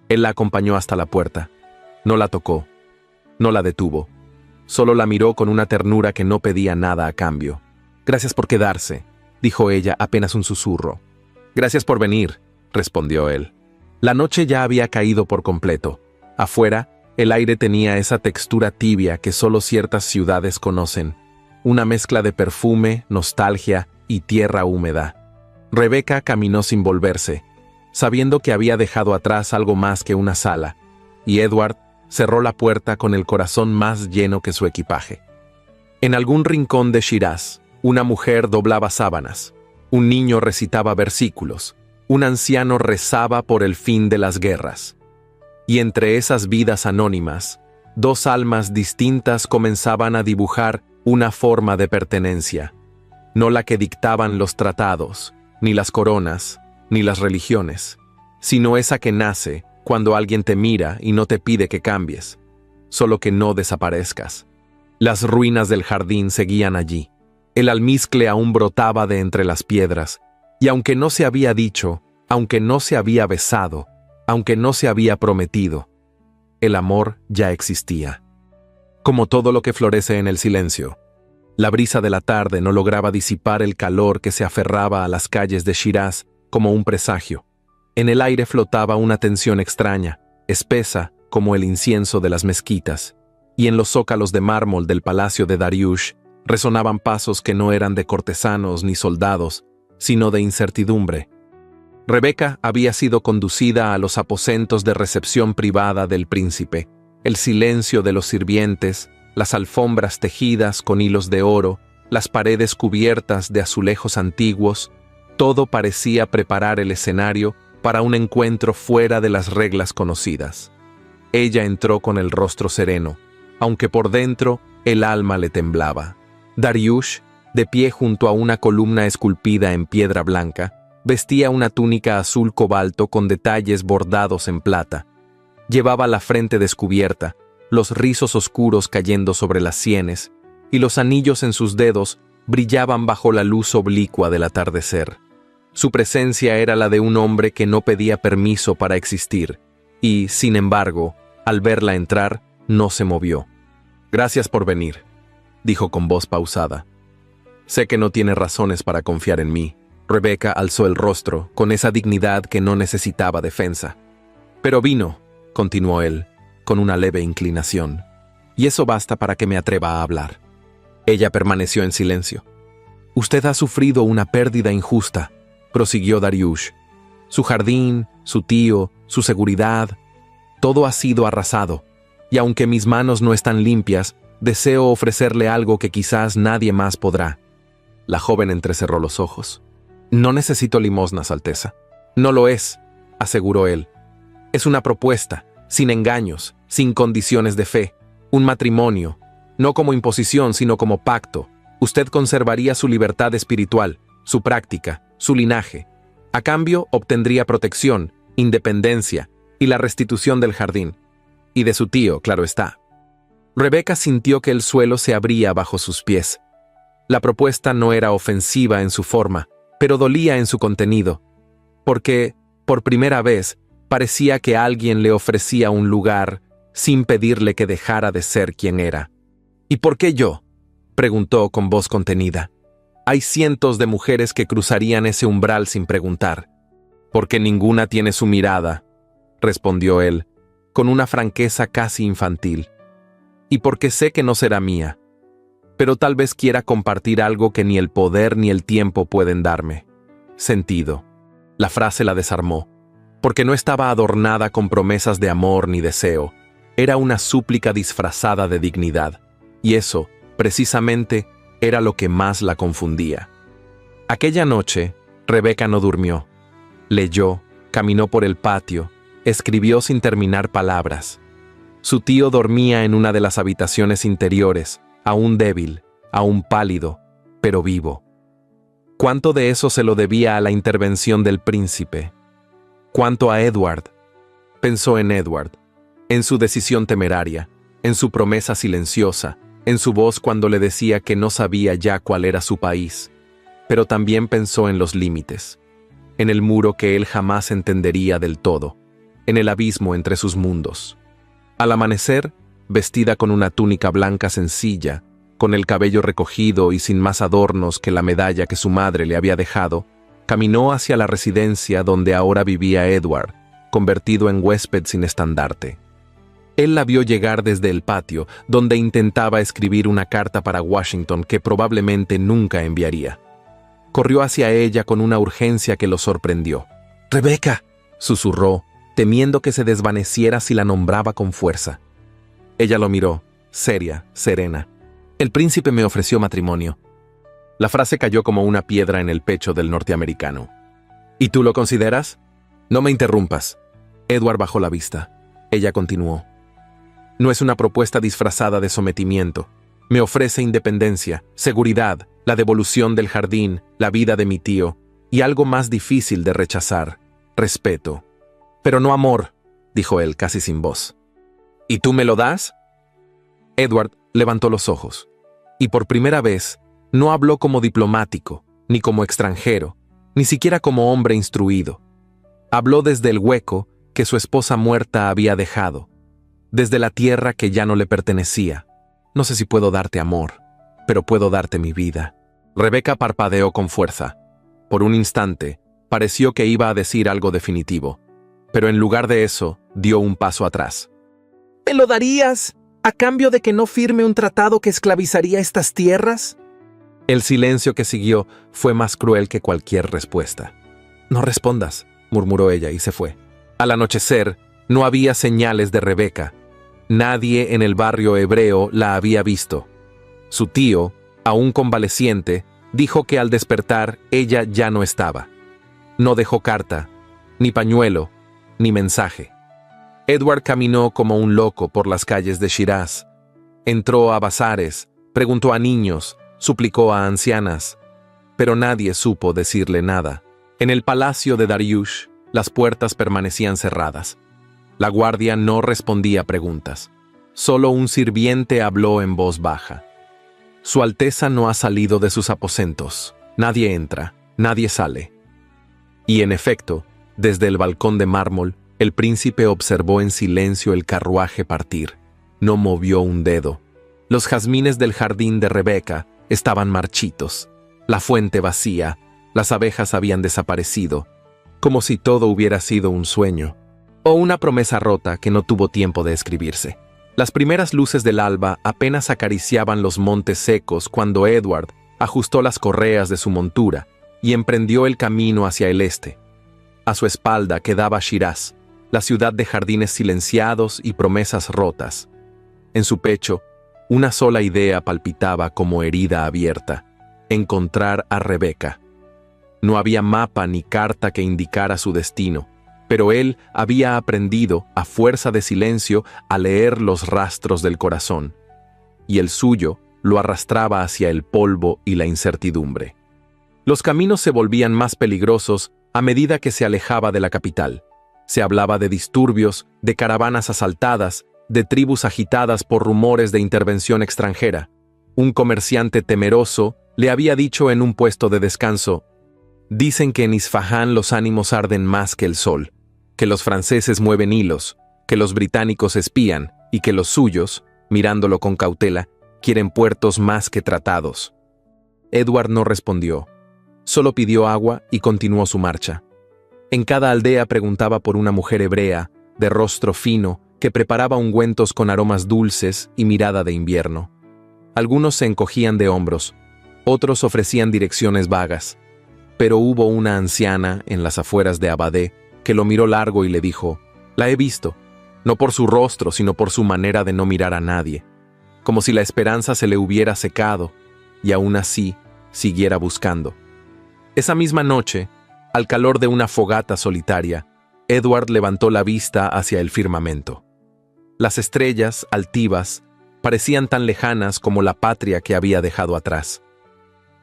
Él la acompañó hasta la puerta. No la tocó, no la detuvo. Solo la miró con una ternura que no pedía nada a cambio. «Gracias por quedarse», dijo ella apenas un susurro. «Gracias por venir», respondió él. La noche ya había caído por completo. Afuera, el aire tenía esa textura tibia que solo ciertas ciudades conocen. Una mezcla de perfume, nostalgia y tierra húmeda. Rebeca caminó sin volverse, sabiendo que había dejado atrás algo más que una sala, y Edward cerró la puerta con el corazón más lleno que su equipaje. En algún rincón de Shiraz, una mujer doblaba sábanas, un niño recitaba versículos, un anciano rezaba por el fin de las guerras. Y entre esas vidas anónimas, dos almas distintas comenzaban a dibujar una forma de pertenencia, no la que dictaban los tratados, ni las coronas, ni las religiones, sino esa que nace cuando alguien te mira y no te pide que cambies, solo que no desaparezcas. Las ruinas del jardín seguían allí. El almizcle aún brotaba de entre las piedras, y aunque no se había dicho, aunque no se había besado, aunque no se había prometido, el amor ya existía. Como todo lo que florece en el silencio, la brisa de la tarde no lograba disipar el calor que se aferraba a las calles de Shiraz como un presagio. En el aire flotaba una tensión extraña, espesa como el incienso de las mezquitas, y en los zócalos de mármol del palacio de Dariush resonaban pasos que no eran de cortesanos ni soldados, sino de incertidumbre. Rebeca había sido conducida a los aposentos de recepción privada del príncipe. El silencio de los sirvientes, las alfombras tejidas con hilos de oro, las paredes cubiertas de azulejos antiguos, todo parecía preparar el escenario para un encuentro fuera de las reglas conocidas. Ella entró con el rostro sereno, aunque por dentro el alma le temblaba. Dariush, de pie junto a una columna esculpida en piedra blanca, vestía una túnica azul cobalto con detalles bordados en plata. Llevaba la frente descubierta, los rizos oscuros cayendo sobre las sienes, y los anillos en sus dedos brillaban bajo la luz oblicua del atardecer. Su presencia era la de un hombre que no pedía permiso para existir, y, sin embargo, al verla entrar, no se movió. «Gracias por venir», dijo con voz pausada. «Sé que no tiene razones para confiar en mí». Rebeca alzó el rostro, con esa dignidad que no necesitaba defensa. «Pero vino», continuó él, con una leve inclinación, «y eso basta para que me atreva a hablar». Ella permaneció en silencio. «Usted ha sufrido una pérdida injusta», prosiguió Dariush. «Su jardín, su tío, su seguridad, todo ha sido arrasado, y aunque mis manos no están limpias, deseo ofrecerle algo que quizás nadie más podrá». La joven entrecerró los ojos. «No necesito limosnas, Alteza». «No lo es», aseguró él. «Es una propuesta, sin engaños, sin condiciones de fe, un matrimonio, no como imposición, sino como pacto. Usted conservaría su libertad espiritual, su práctica, su linaje. A cambio, obtendría protección, independencia y la restitución del jardín. Y de su tío, claro está». Rebeca sintió que el suelo se abría bajo sus pies. La propuesta no era ofensiva en su forma, pero dolía en su contenido, porque, por primera vez, parecía que alguien le ofrecía un lugar sin pedirle que dejara de ser quien era. «¿Y por qué yo?», preguntó con voz contenida. «Hay cientos de mujeres que cruzarían ese umbral sin preguntar». «Porque ninguna tiene su mirada», respondió él, con una franqueza casi infantil. «Y porque sé que no será mía. Pero tal vez quiera compartir algo que ni el poder ni el tiempo pueden darme. Sentido». La frase la desarmó, porque no estaba adornada con promesas de amor ni deseo. Era una súplica disfrazada de dignidad, y eso, precisamente, era lo que más la confundía. Aquella noche, Rebeca no durmió. Leyó, caminó por el patio, escribió sin terminar palabras. Su tío dormía en una de las habitaciones interiores, aún débil, aún pálido, pero vivo. ¿Cuánto de eso se lo debía a la intervención del príncipe? ¿Cuánto a Edward? Pensó en Edward, en su decisión temeraria, en su promesa silenciosa, en su voz cuando le decía que no sabía ya cuál era su país. Pero también pensó en los límites, en el muro que él jamás entendería del todo. en el abismo entre sus mundos. Al amanecer, vestida con una túnica blanca sencilla, con el cabello recogido y sin más adornos que la medalla que su madre le había dejado, caminó hacia la residencia donde ahora vivía Edward, convertido en huésped sin estandarte. Él la vio llegar desde el patio, donde intentaba escribir una carta para Washington que probablemente nunca enviaría. Corrió hacia ella con una urgencia que lo sorprendió. «¡Rebecca!», susurró, temiendo que se desvaneciera si la nombraba con fuerza. Ella lo miró, seria, serena. «El príncipe me ofreció matrimonio». La frase cayó como una piedra en el pecho del norteamericano. «¿Y tú lo consideras?». «No me interrumpas». Edward bajó la vista. Ella continuó. «No es una propuesta disfrazada de sometimiento. Me ofrece independencia, seguridad, la devolución del jardín, la vida de mi tío, y algo más difícil de rechazar, respeto. Pero no amor», dijo él casi sin voz. «¿Y tú me lo das?». Edward levantó los ojos, y por primera vez no habló como diplomático, ni como extranjero, ni siquiera como hombre instruido. Habló desde el hueco que su esposa muerta había dejado, desde la tierra que ya no le pertenecía. «No sé si puedo darte amor, pero puedo darte mi vida». Rebecca parpadeó con fuerza. Por un instante, pareció que iba a decir algo definitivo, pero en lugar de eso, dio un paso atrás. «¿Me lo darías a cambio de que no firme un tratado que esclavizaría estas tierras?». El silencio que siguió fue más cruel que cualquier respuesta. «No respondas», murmuró ella y se fue. Al anochecer, no había señales de Rebecca. Nadie en el barrio hebreo la había visto. Su tío, aún convaleciente, dijo que al despertar ella ya no estaba. No dejó carta, ni pañuelo, ni mensaje. Edward caminó como un loco por las calles de Shiraz. Entró a bazares, preguntó a niños, suplicó a ancianas, pero nadie supo decirle nada. En el palacio de Dariush, las puertas permanecían cerradas. La guardia no respondía preguntas. Solo un sirviente habló en voz baja. «Su Alteza no ha salido de sus aposentos. Nadie entra, nadie sale». Y en efecto, desde el balcón de mármol, el príncipe observó en silencio el carruaje partir. No movió un dedo. Los jazmines del jardín de Rebecca estaban marchitos, la fuente vacía, las abejas habían desaparecido, como si todo hubiera sido un sueño, o una promesa rota que no tuvo tiempo de escribirse. Las primeras luces del alba apenas acariciaban los montes secos cuando Edward ajustó las correas de su montura y emprendió el camino hacia el este. A su espalda quedaba Shiraz, la ciudad de jardines silenciados y promesas rotas. En su pecho, una sola idea palpitaba como herida abierta: encontrar a Rebecca. No había mapa ni carta que indicara su destino, pero él había aprendido, a fuerza de silencio, a leer los rastros del corazón, y el suyo lo arrastraba hacia el polvo y la incertidumbre. Los caminos se volvían más peligrosos a medida que se alejaba de la capital. Se hablaba de disturbios, de caravanas asaltadas, de tribus agitadas por rumores de intervención extranjera. Un comerciante temeroso le había dicho en un puesto de descanso: «Dicen que en Isfahán los ánimos arden más que el sol, que los franceses mueven hilos, que los británicos espían y que los suyos, mirándolo con cautela, quieren puertos más que tratados». Edward no respondió. Solo pidió agua y continuó su marcha. En cada aldea preguntaba por una mujer hebrea, de rostro fino, que preparaba ungüentos con aromas dulces y mirada de invierno. Algunos se encogían de hombros, otros ofrecían direcciones vagas, pero hubo una anciana en las afueras de Abadé que lo miró largo y le dijo: «La he visto, no por su rostro, sino por su manera de no mirar a nadie, como si la esperanza se le hubiera secado, y aún así siguiera buscando». Esa misma noche, al calor de una fogata solitaria, Edward levantó la vista hacia el firmamento. Las estrellas, altivas, parecían tan lejanas como la patria que había dejado atrás.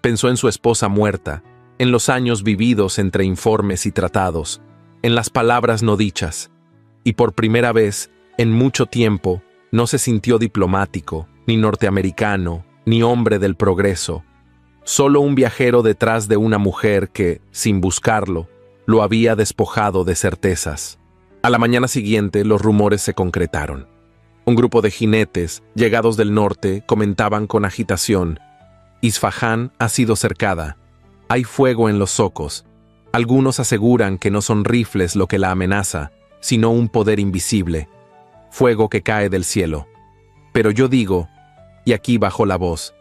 Pensó en su esposa muerta, en los años vividos entre informes y tratados, en las palabras no dichas, y por primera vez, en mucho tiempo, no se sintió diplomático, ni norteamericano, ni hombre del progreso, solo un viajero detrás de una mujer que, sin buscarlo, lo había despojado de certezas. A la mañana siguiente, los rumores se concretaron. Un grupo de jinetes, llegados del norte, comentaban con agitación: Isfahán ha sido cercada. Hay fuego en los zocos. Algunos aseguran que no son rifles lo que la amenaza, sino un poder invisible. Fuego que cae del cielo. Pero yo digo, y aquí bajó la voz,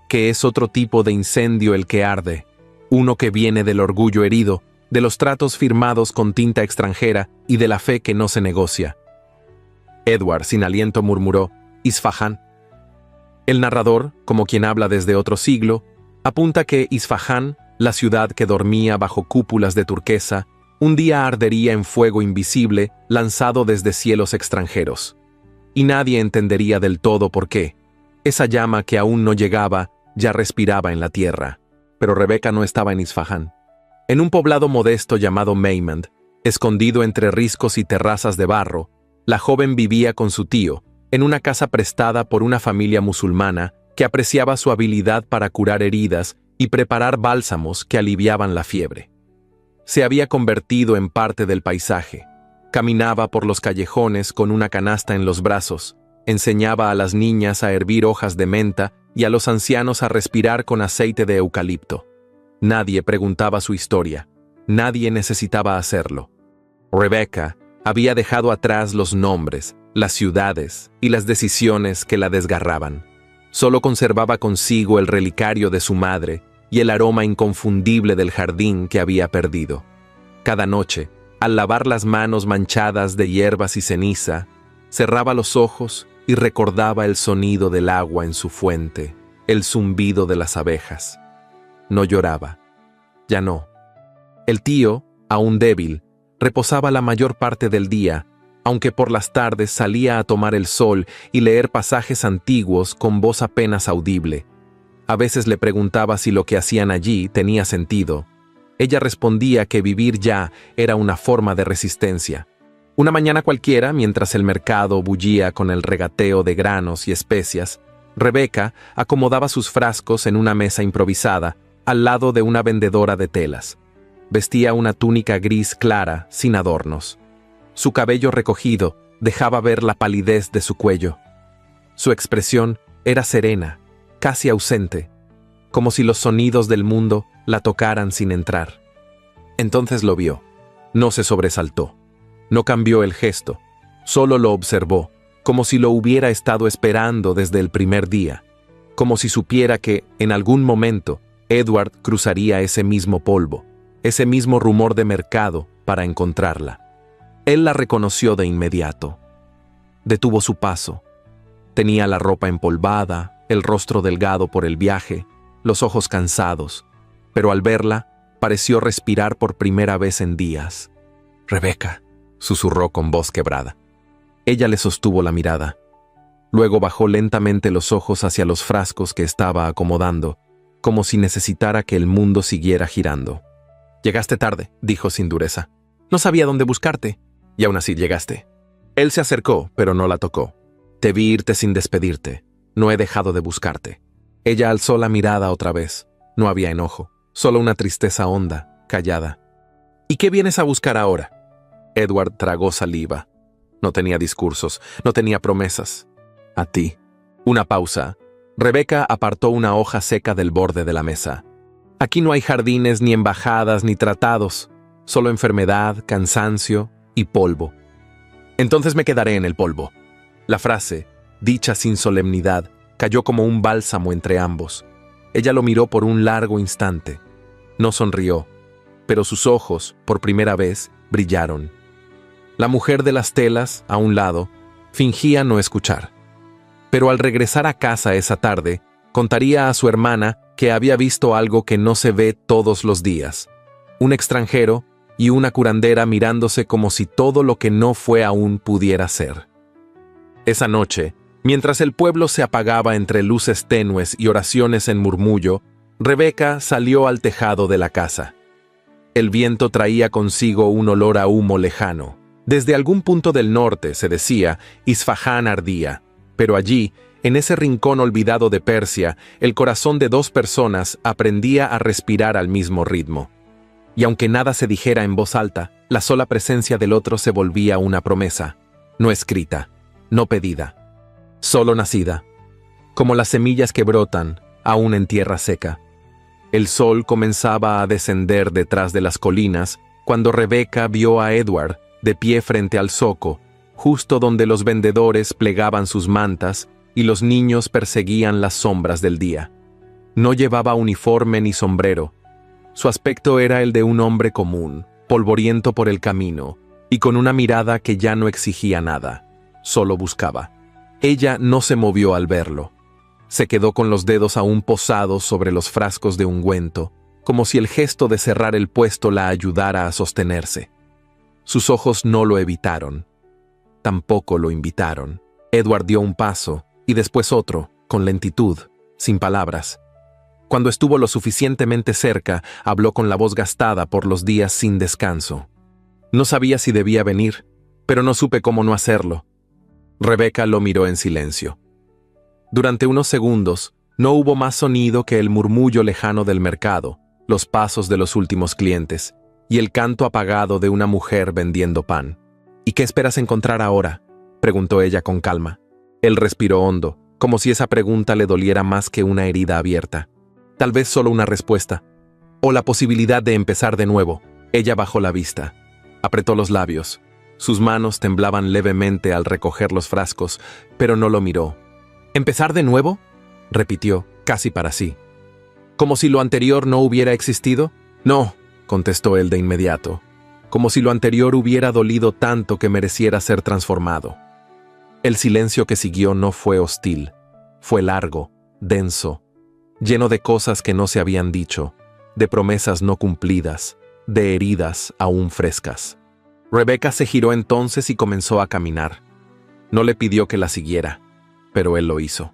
que es otro tipo de incendio el que arde, uno que viene del orgullo herido, de los tratos firmados con tinta extranjera y de la fe que no se negocia. Edward, sin aliento, murmuró: Isfahán. El narrador, como quien habla desde otro siglo, apunta que Isfahán, la ciudad que dormía bajo cúpulas de turquesa, un día ardería en fuego invisible lanzado desde cielos extranjeros. Y nadie entendería del todo por qué. Esa llama que aún no llegaba ya respiraba en la tierra. Pero Rebeca no estaba en Isfahán. En un poblado modesto llamado Maymand, escondido entre riscos y terrazas de barro, la joven vivía con su tío, en una casa prestada por una familia musulmana que apreciaba su habilidad para curar heridas y preparar bálsamos que aliviaban la fiebre. Se había convertido en parte del paisaje. Caminaba por los callejones con una canasta en los brazos, enseñaba a las niñas a hervir hojas de menta y a los ancianos a respirar con aceite de eucalipto. Nadie preguntaba su historia, nadie necesitaba hacerlo. Rebeca había dejado atrás los nombres, las ciudades y las decisiones que la desgarraban. Solo conservaba consigo el relicario de su madre y el aroma inconfundible del jardín que había perdido. Cada noche, al lavar las manos manchadas de hierbas y ceniza, cerraba los ojos y recordaba el sonido del agua en su fuente, el zumbido de las abejas. No lloraba. Ya no. El tío, aún débil, reposaba la mayor parte del día, aunque por las tardes salía a tomar el sol y leer pasajes antiguos con voz apenas audible. A veces le preguntaba si lo que hacían allí tenía sentido. Ella respondía que vivir ya era una forma de resistencia. Una mañana cualquiera, mientras el mercado bullía con el regateo de granos y especias, Rebeca acomodaba sus frascos en una mesa improvisada, al lado de una vendedora de telas. Vestía una túnica gris clara, sin adornos. Su cabello recogido dejaba ver la palidez de su cuello. Su expresión era serena, casi ausente, como si los sonidos del mundo la tocaran sin entrar. Entonces lo vio. No se sobresaltó. No cambió el gesto. Solo lo observó, como si lo hubiera estado esperando desde el primer día, como si supiera que, en algún momento, Edward cruzaría ese mismo polvo, ese mismo rumor de mercado para encontrarla. Él la reconoció de inmediato. Detuvo su paso. Tenía la ropa empolvada, el rostro delgado por el viaje, los ojos cansados, pero al verla, pareció respirar por primera vez en días. «Rebeca», susurró con voz quebrada. Ella le sostuvo la mirada. Luego bajó lentamente los ojos hacia los frascos que estaba acomodando, como si necesitara que el mundo siguiera girando. «Llegaste tarde», dijo sin dureza. «No sabía dónde buscarte, y aún así llegaste». Él se acercó, pero no la tocó. «Te vi irte sin despedirte. No he dejado de buscarte». Ella alzó la mirada otra vez. No había enojo, solo una tristeza honda, callada. «¿Y qué vienes a buscar ahora?» Edward tragó saliva. No tenía discursos, no tenía promesas. «A ti». Una pausa. Rebeca apartó una hoja seca del borde de la mesa. «Aquí no hay jardines, ni embajadas, ni tratados. Solo enfermedad, cansancio y polvo. Entonces me quedaré en el polvo». La frase, dicha sin solemnidad, cayó como un bálsamo entre ambos. Ella lo miró por un largo instante. No sonrió, pero sus ojos, por primera vez, brillaron. La mujer de las telas, a un lado, fingía no escuchar. Pero al regresar a casa esa tarde, contaría a su hermana que había visto algo que no se ve todos los días. Un extranjero y una curandera mirándose como si todo lo que no fue aún pudiera ser. Esa noche, mientras el pueblo se apagaba entre luces tenues y oraciones en murmullo, Rebeca salió al tejado de la casa. El viento traía consigo un olor a humo lejano. Desde algún punto del norte, se decía, Isfahán ardía, pero allí, en ese rincón olvidado de Persia, el corazón de dos personas aprendía a respirar al mismo ritmo. Y aunque nada se dijera en voz alta, La sola presencia del otro se volvía una promesa, no escrita, no pedida, solo nacida, como las semillas que brotan, aún en tierra seca. El sol comenzaba a descender detrás de las colinas cuando Rebeca vio a Edward de pie frente al zoco, justo donde los vendedores plegaban sus mantas y los niños perseguían las sombras del día. No llevaba uniforme ni sombrero. Su aspecto era el de un hombre común, polvoriento por el camino, y con una mirada que ya no exigía nada, solo buscaba. Ella no se movió al verlo. Se quedó con los dedos aún posados sobre los frascos de ungüento, como si el gesto de cerrar el puesto la ayudara a sostenerse. Sus ojos no lo evitaron. Tampoco lo invitaron. Edward dio un paso, y después otro, con lentitud, sin palabras. Cuando estuvo lo suficientemente cerca, habló con la voz gastada por los días sin descanso. No sabía si debía venir, pero no supe cómo no hacerlo. Rebeca lo miró en silencio. Durante unos segundos, no hubo más sonido que el murmullo lejano del mercado, los pasos de los últimos clientes, y el canto apagado de una mujer vendiendo pan. «¿Y qué esperas encontrar ahora?», preguntó ella con calma. Él respiró hondo, como si esa pregunta le doliera más que una herida abierta. Tal vez solo una respuesta, o la posibilidad de empezar de nuevo. Ella bajó la vista, apretó los labios. Sus manos temblaban levemente al recoger los frascos, pero no lo miró. «¿Empezar de nuevo?», repitió, casi para sí. «¿Como si lo anterior no hubiera existido?». «No», contestó él de inmediato, como si lo anterior hubiera dolido tanto que mereciera ser transformado. El silencio que siguió no fue hostil, fue largo, denso, lleno de cosas que no se habían dicho, de promesas no cumplidas, de heridas aún frescas. Rebeca se giró entonces y comenzó a caminar. No le pidió que la siguiera, pero él lo hizo.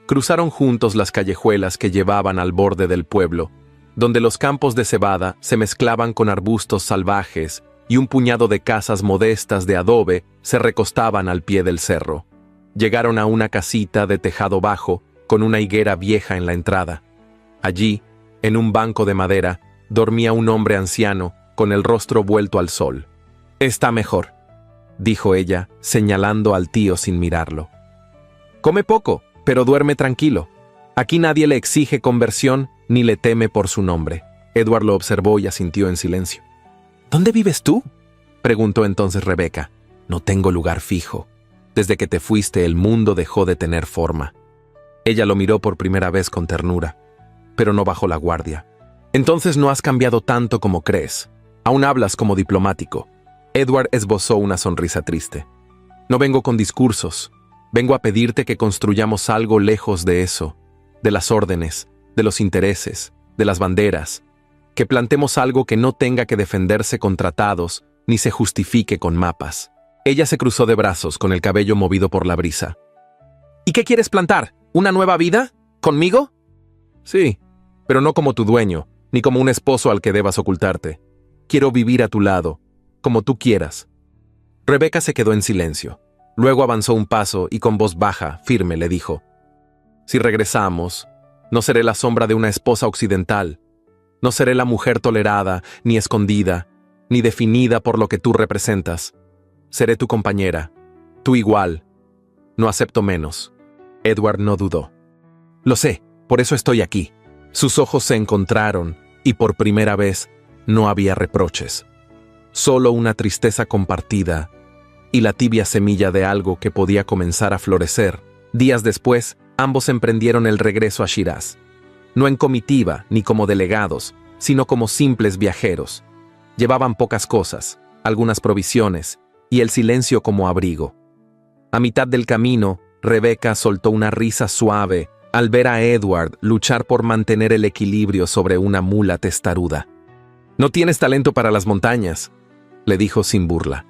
Cruzaron juntos las callejuelas que llevaban al borde del pueblo, donde los campos de cebada se mezclaban con arbustos salvajes y un puñado de casas modestas de adobe se recostaban al pie del cerro. Llegaron a una casita de tejado bajo, con una higuera vieja en la entrada. Allí, en un banco de madera, dormía un hombre anciano, con el rostro vuelto al sol. «Está mejor», dijo ella, señalando al tío sin mirarlo. «Come poco, pero duerme tranquilo. Aquí nadie le exige conversión ni le teme por su nombre». Edward lo observó y asintió en silencio. «¿Dónde vives tú?», preguntó entonces Rebeca. «No tengo lugar fijo. Desde que te fuiste, el mundo dejó de tener forma». Ella lo miró por primera vez con ternura, pero no bajó la guardia. «Entonces no has cambiado tanto como crees. Aún hablas como diplomático». Edward esbozó una sonrisa triste. «No vengo con discursos. Vengo a pedirte que construyamos algo lejos de eso, de las órdenes, de los intereses, de las banderas. Que plantemos algo que no tenga que defenderse con tratados, ni se justifique con mapas». Ella se cruzó de brazos con el cabello movido por la brisa. «¿Y qué quieres plantar? ¿Una nueva vida? ¿Conmigo?» «Sí, pero no como tu dueño, ni como un esposo al que debas ocultarte. Quiero vivir a tu lado, como tú quieras». Rebeca se quedó en silencio. Luego avanzó un paso y con voz baja, firme, le dijo: «Si regresamos, no seré la sombra de una esposa occidental. No seré la mujer tolerada, ni escondida, ni definida por lo que tú representas. Seré tu compañera, tu igual. No acepto menos». Edward no dudó. «Lo sé, por eso estoy aquí». Sus ojos se encontraron y por primera vez no había reproches. Solo una tristeza compartida y la tibia semilla de algo que podía comenzar a florecer. Días después, ambos emprendieron el regreso a Shiraz. No en comitiva ni como delegados, sino como simples viajeros. Llevaban pocas cosas, algunas provisiones, y el silencio como abrigo. A mitad del camino, Rebeca soltó una risa suave al ver a Edward luchar por mantener el equilibrio sobre una mula testaruda. «No tienes talento para las montañas», le dijo sin burla.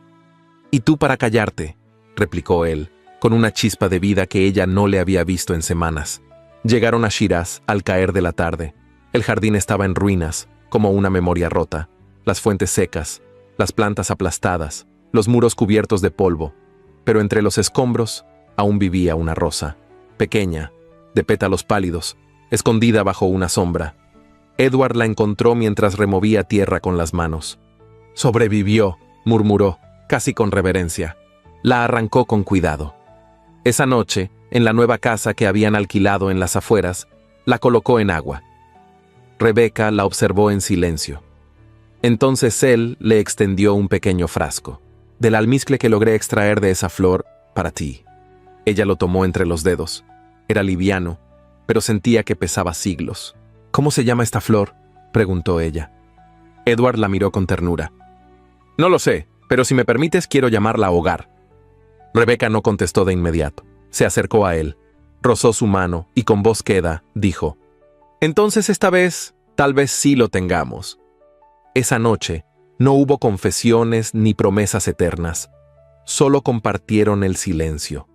«Y tú para callarte», replicó él, con una chispa de vida que ella no le había visto en semanas. Llegaron a Shiraz al caer de la tarde. El jardín estaba en ruinas, como una memoria rota. Las fuentes secas, las plantas aplastadas, los muros cubiertos de polvo. Pero entre los escombros aún vivía una rosa, pequeña, de pétalos pálidos, escondida bajo una sombra. Edward la encontró mientras removía tierra con las manos. Sobrevivió, murmuró, casi con reverencia. La arrancó con cuidado. Esa noche, en la nueva casa que habían alquilado en las afueras, la colocó en agua. Rebeca la observó en silencio. Entonces él le extendió un pequeño frasco. Del almizcle que logré extraer de esa flor, para ti. Ella lo tomó entre los dedos. Era liviano, pero sentía que pesaba siglos. ¿Cómo se llama esta flor?, preguntó ella. Edward la miró con ternura. No lo sé, pero si me permites quiero llamarla hogar. Rebeca no contestó de inmediato. Se acercó a él, rozó su mano y con voz queda dijo: Entonces esta vez, tal vez sí lo tengamos. Esa noche no hubo confesiones ni promesas eternas. Solo compartieron el silencio.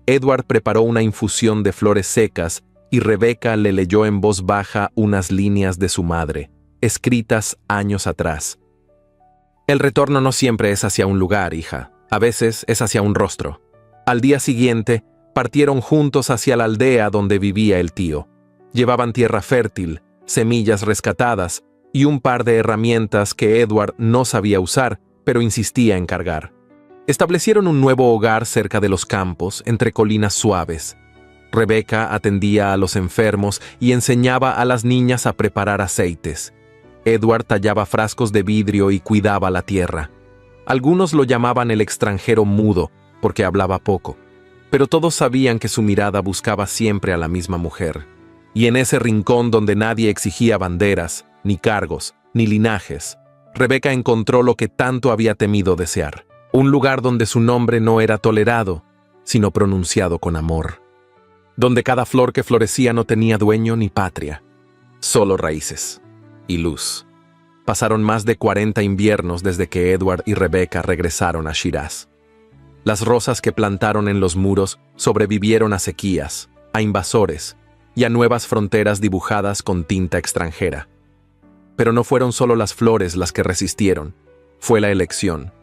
Edward preparó una infusión de flores secas y Rebeca le leyó en voz baja unas líneas de su madre, escritas años atrás. El retorno no siempre es hacia un lugar, hija. A veces es hacia un rostro. Al día siguiente, partieron juntos hacia la aldea donde vivía el tío. Llevaban tierra fértil, semillas rescatadas y un par de herramientas que Edward no sabía usar, pero insistía en cargar. Establecieron un nuevo hogar cerca de los campos, entre colinas suaves. Rebeca atendía a los enfermos y enseñaba a las niñas a preparar aceites. Edward tallaba frascos de vidrio y cuidaba la tierra. Algunos lo llamaban el extranjero mudo, porque hablaba poco, pero todos sabían que su mirada buscaba siempre a la misma mujer. Y en ese rincón donde nadie exigía banderas, ni cargos, ni linajes, Rebeca encontró lo que tanto había temido desear. Un lugar donde su nombre no era tolerado, sino pronunciado con amor. Donde cada flor que florecía no tenía dueño ni patria, solo raíces y luz. Pasaron más de 40 inviernos desde que Edward y Rebeca regresaron a Shiraz. Las rosas que plantaron en los muros sobrevivieron a sequías, a invasores y a nuevas fronteras dibujadas con tinta extranjera. Pero no fueron solo las flores las que resistieron, fue la elección.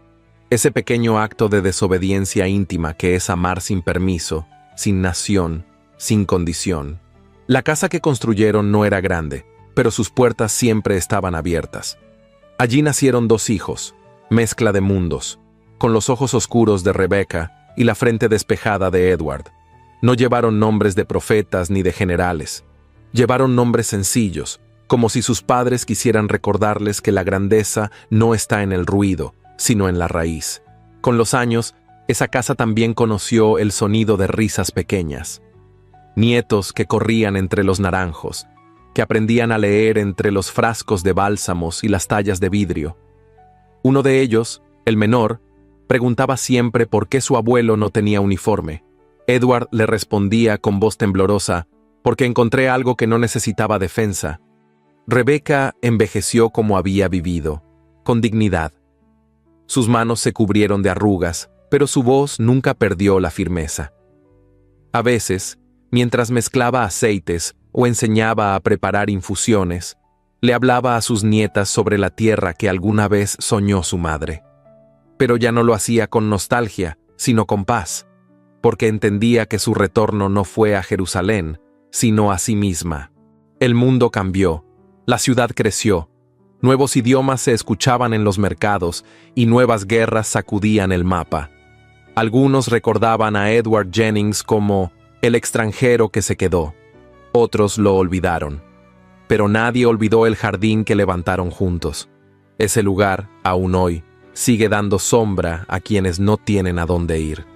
Ese pequeño acto de desobediencia íntima que es amar sin permiso, sin nación, sin condición. La casa que construyeron no era grande, pero sus puertas siempre estaban abiertas. Allí nacieron 2 hijos, mezcla de mundos, con los ojos oscuros de Rebeca y la frente despejada de Edward. No llevaron nombres de profetas ni de generales. Llevaron nombres sencillos, como si sus padres quisieran recordarles que la grandeza no está en el ruido, sino en la raíz. Con los años, esa casa también conoció el sonido de risas pequeñas. Nietos que corrían entre los naranjos, que aprendían a leer entre los frascos de bálsamos y las tallas de vidrio. Uno de ellos, el menor, preguntaba siempre por qué su abuelo no tenía uniforme. Edward le respondía con voz temblorosa: porque encontré algo que no necesitaba defensa. Rebeca envejeció como había vivido, con dignidad. Sus manos se cubrieron de arrugas, pero su voz nunca perdió la firmeza. A veces, mientras mezclaba aceites o enseñaba a preparar infusiones, le hablaba a sus nietas sobre la tierra que alguna vez soñó su madre. Pero ya no lo hacía con nostalgia, sino con paz, porque entendía que su retorno no fue a Jerusalén, sino a sí misma. El mundo cambió, la ciudad creció, nuevos idiomas se escuchaban en los mercados y nuevas guerras sacudían el mapa. Algunos recordaban a Edward Jennings como el extranjero que se quedó. Otros lo olvidaron. Pero nadie olvidó el jardín que levantaron juntos. Ese lugar, aún hoy, sigue dando sombra a quienes no tienen a dónde ir.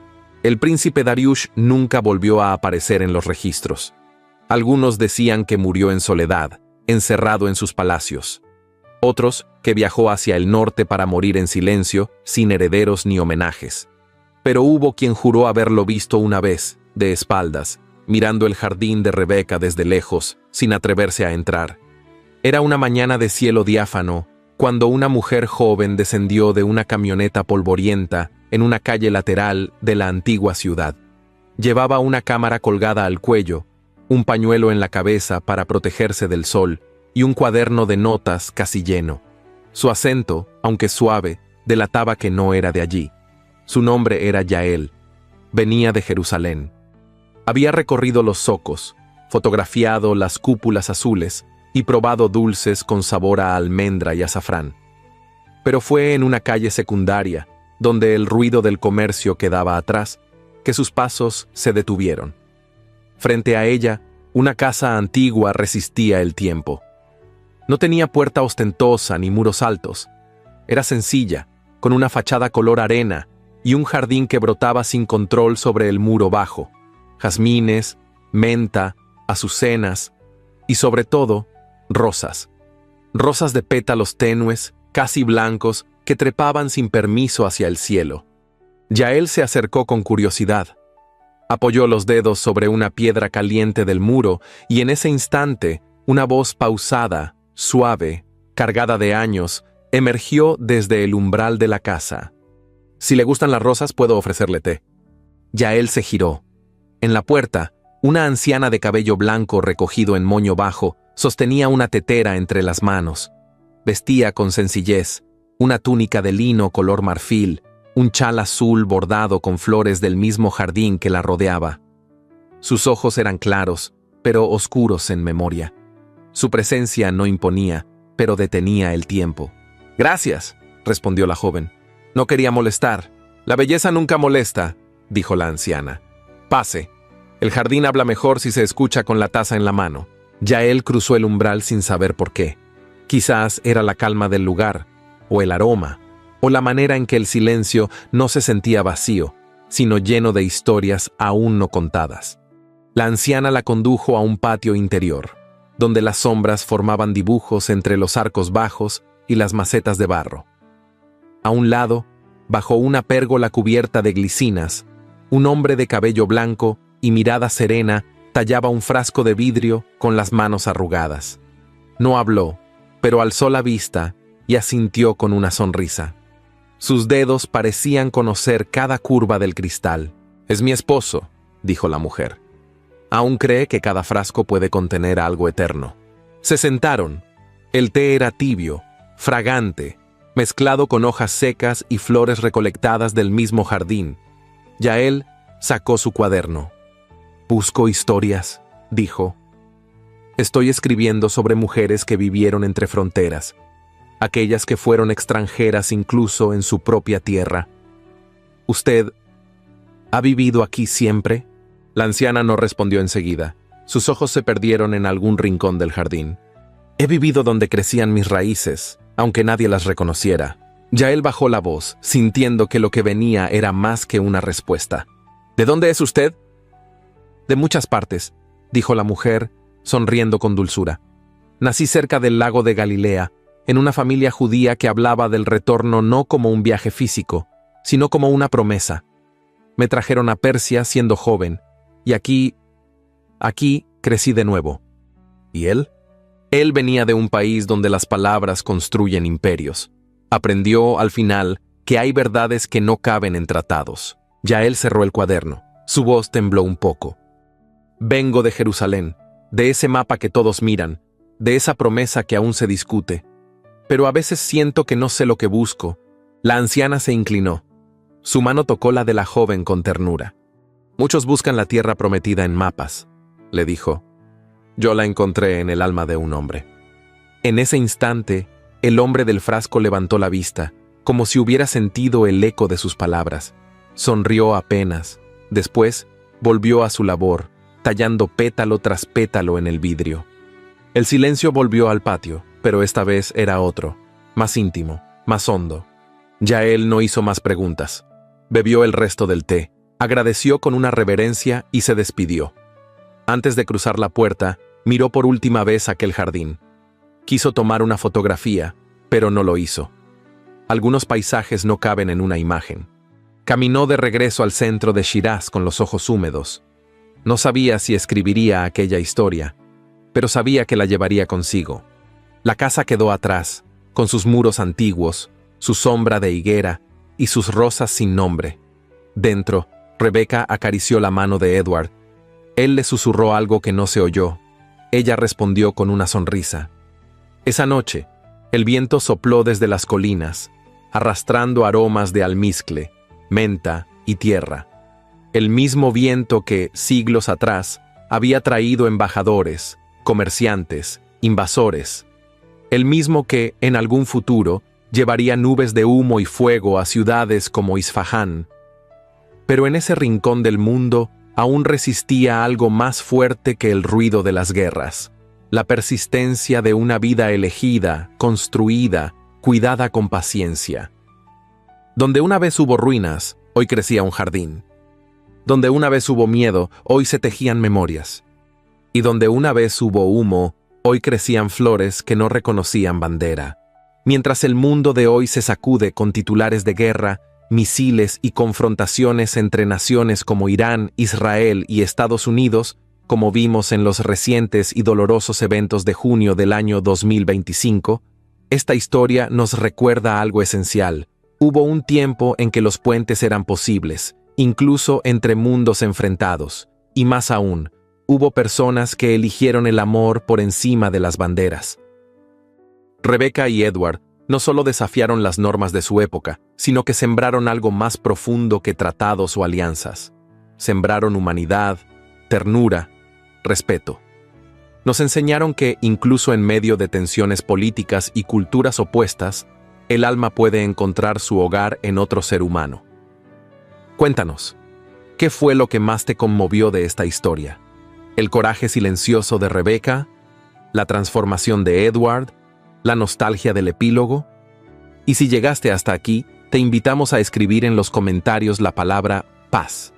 El príncipe Dariush nunca volvió a aparecer en los registros. Algunos decían que murió en soledad, encerrado en sus palacios. Otros que viajó hacia el norte para morir en silencio, sin herederos ni homenajes. Pero hubo quien juró haberlo visto una vez, de espaldas, mirando el jardín de Rebeca desde lejos, sin atreverse a entrar. Era una mañana de cielo diáfano, cuando una mujer joven descendió de una camioneta polvorienta en una calle lateral de la antigua ciudad. Llevaba una cámara colgada al cuello, un pañuelo en la cabeza para protegerse del sol y un cuaderno de notas casi lleno. Su acento, aunque suave, delataba que no era de allí. Su nombre era Yael. Venía de Jerusalén. Había recorrido los zocos, fotografiado las cúpulas azules y probado dulces con sabor a almendra y azafrán. pero fue en una calle secundaria, donde el ruido del comercio quedaba atrás, que sus pasos se detuvieron. Frente a ella, una casa antigua resistía el tiempo. No tenía puerta ostentosa ni muros altos. Era sencilla, con una fachada color arena y un jardín que brotaba sin control sobre el muro bajo. Jazmines, menta, azucenas y sobre todo, rosas. Rosas de pétalos tenues, casi blancos, que trepaban sin permiso hacia el cielo. Yael se acercó con curiosidad. Apoyó los dedos sobre una piedra caliente del muro y en ese instante, una voz pausada, suave, cargada de años, emergió desde el umbral de la casa. «Si le gustan las rosas, puedo ofrecerle té». Yael se giró. En la puerta, una anciana de cabello blanco recogido en moño bajo sostenía una tetera entre las manos. Vestía con sencillez, una túnica de lino color marfil, un chal azul bordado con flores del mismo jardín que la rodeaba. Sus ojos eran claros, pero oscuros en memoria. Su presencia no imponía, pero detenía el tiempo. «Gracias», respondió la joven. «No quería molestar». «La belleza nunca molesta», dijo la anciana. «Pase. El jardín habla mejor si se escucha con la taza en la mano». Yael cruzó el umbral sin saber por qué. Quizás era la calma del lugar, o el aroma, o la manera en que el silencio no se sentía vacío, sino lleno de historias aún no contadas. La anciana la condujo a un patio interior, donde las sombras formaban dibujos entre los arcos bajos y las macetas de barro. A un lado, bajo una pérgola cubierta de glicinas, un hombre de cabello blanco y mirada serena tallaba un frasco de vidrio con las manos arrugadas. No habló, pero alzó la vista y asintió con una sonrisa. Sus dedos parecían conocer cada curva del cristal. «Es mi esposo», dijo la mujer. «Aún cree que cada frasco puede contener algo eterno». Se sentaron. El té era tibio, fragante, mezclado con hojas secas y flores recolectadas del mismo jardín. Yael sacó su cuaderno. «Busco historias», dijo. «Estoy escribiendo sobre mujeres que vivieron entre fronteras, aquellas que fueron extranjeras incluso en su propia tierra. ¿Usted ha vivido aquí siempre?» La anciana no respondió enseguida. Sus ojos se perdieron en algún rincón del jardín. «He vivido donde crecían mis raíces, aunque nadie las reconociera». Yael bajó la voz, sintiendo que lo que venía era más que una respuesta. «¿De dónde es usted?» «De muchas partes», dijo la mujer, sonriendo con dulzura. «Nací cerca del lago de Galilea, en una familia judía que hablaba del retorno no como un viaje físico, sino como una promesa. Me trajeron a Persia siendo joven, y aquí crecí de nuevo». ¿Y él? Él venía de un país donde las palabras construyen imperios. Aprendió, al final, que hay verdades que no caben en tratados. Yael cerró el cuaderno. Su voz tembló un poco. «Vengo de Jerusalén, de ese mapa que todos miran, de esa promesa que aún se discute. Pero a veces siento que no sé lo que busco». La anciana se inclinó. Su mano tocó la de la joven con ternura. «Muchos buscan la tierra prometida en mapas», le dijo. «Yo la encontré en el alma de un hombre». En ese instante, el hombre del frasco levantó la vista, como si hubiera sentido el eco de sus palabras. Sonrió apenas. Después, volvió a su labor, tallando pétalo tras pétalo en el vidrio. El silencio volvió al patio, pero esta vez era otro, más íntimo, más hondo. Yael no hizo más preguntas. Bebió el resto del té, agradeció con una reverencia y se despidió. Antes de cruzar la puerta, miró por última vez aquel jardín. Quiso tomar una fotografía, pero no lo hizo. Algunos paisajes no caben en una imagen. Caminó de regreso al centro de Shiraz con los ojos húmedos. No sabía si escribiría aquella historia, pero sabía que la llevaría consigo. La casa quedó atrás, con sus muros antiguos, su sombra de higuera y sus rosas sin nombre. Dentro, Rebeca acarició la mano de Edward. Él le susurró algo que no se oyó. Ella respondió con una sonrisa. Esa noche, el viento sopló desde las colinas, arrastrando aromas de almizcle, menta y tierra. El mismo viento que, siglos atrás, había traído embajadores, comerciantes, invasores. El mismo que, en algún futuro, Llevaría nubes de humo y fuego a ciudades como Isfahán. Pero en ese rincón del mundo aún resistía algo más fuerte que el ruido de las guerras: la persistencia de una vida elegida, construida, cuidada con paciencia. Donde una vez hubo ruinas, hoy crecía un jardín. Donde una vez hubo miedo, hoy se tejían memorias. Y donde una vez hubo humo, hoy crecían flores que no reconocían bandera. Mientras el mundo de hoy se sacude con titulares de guerra, misiles y confrontaciones entre naciones como Irán, Israel y Estados Unidos, como vimos en los recientes y dolorosos eventos de junio del año 2025, esta historia nos recuerda algo esencial. Hubo un tiempo en que los puentes eran posibles, incluso entre mundos enfrentados, y más aún, hubo personas que eligieron el amor por encima de las banderas. Rebecca y Edward no solo desafiaron las normas de su época, sino que sembraron algo más profundo que tratados o alianzas. Sembraron humanidad, ternura, respeto. Nos enseñaron que, incluso en medio de tensiones políticas y culturas opuestas, el alma puede encontrar su hogar en otro ser humano. Cuéntanos, ¿qué fue lo que más te conmovió de esta historia? ¿El coraje silencioso de Rebecca? ¿La transformación de Edward? ¿La nostalgia del epílogo? Y si llegaste hasta aquí, te invitamos a escribir en los comentarios la palabra paz.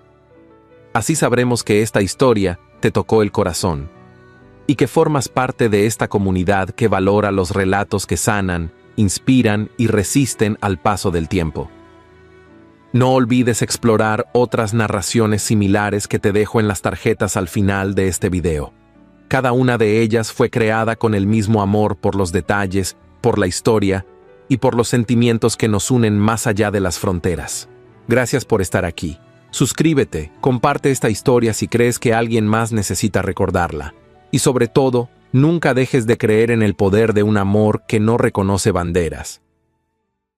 Así sabremos que esta historia te tocó el corazón y que formas parte de esta comunidad que valora los relatos que sanan, inspiran y resisten al paso del tiempo. No olvides explorar otras narraciones similares que te dejo en las tarjetas al final de este video. Cada una de ellas fue creada con el mismo amor por los detalles, por la historia y por los sentimientos que nos unen más allá de las fronteras. Gracias por estar aquí. Suscríbete, comparte esta historia si crees que alguien más necesita recordarla. Y sobre todo, nunca dejes de creer en el poder de un amor que no reconoce banderas.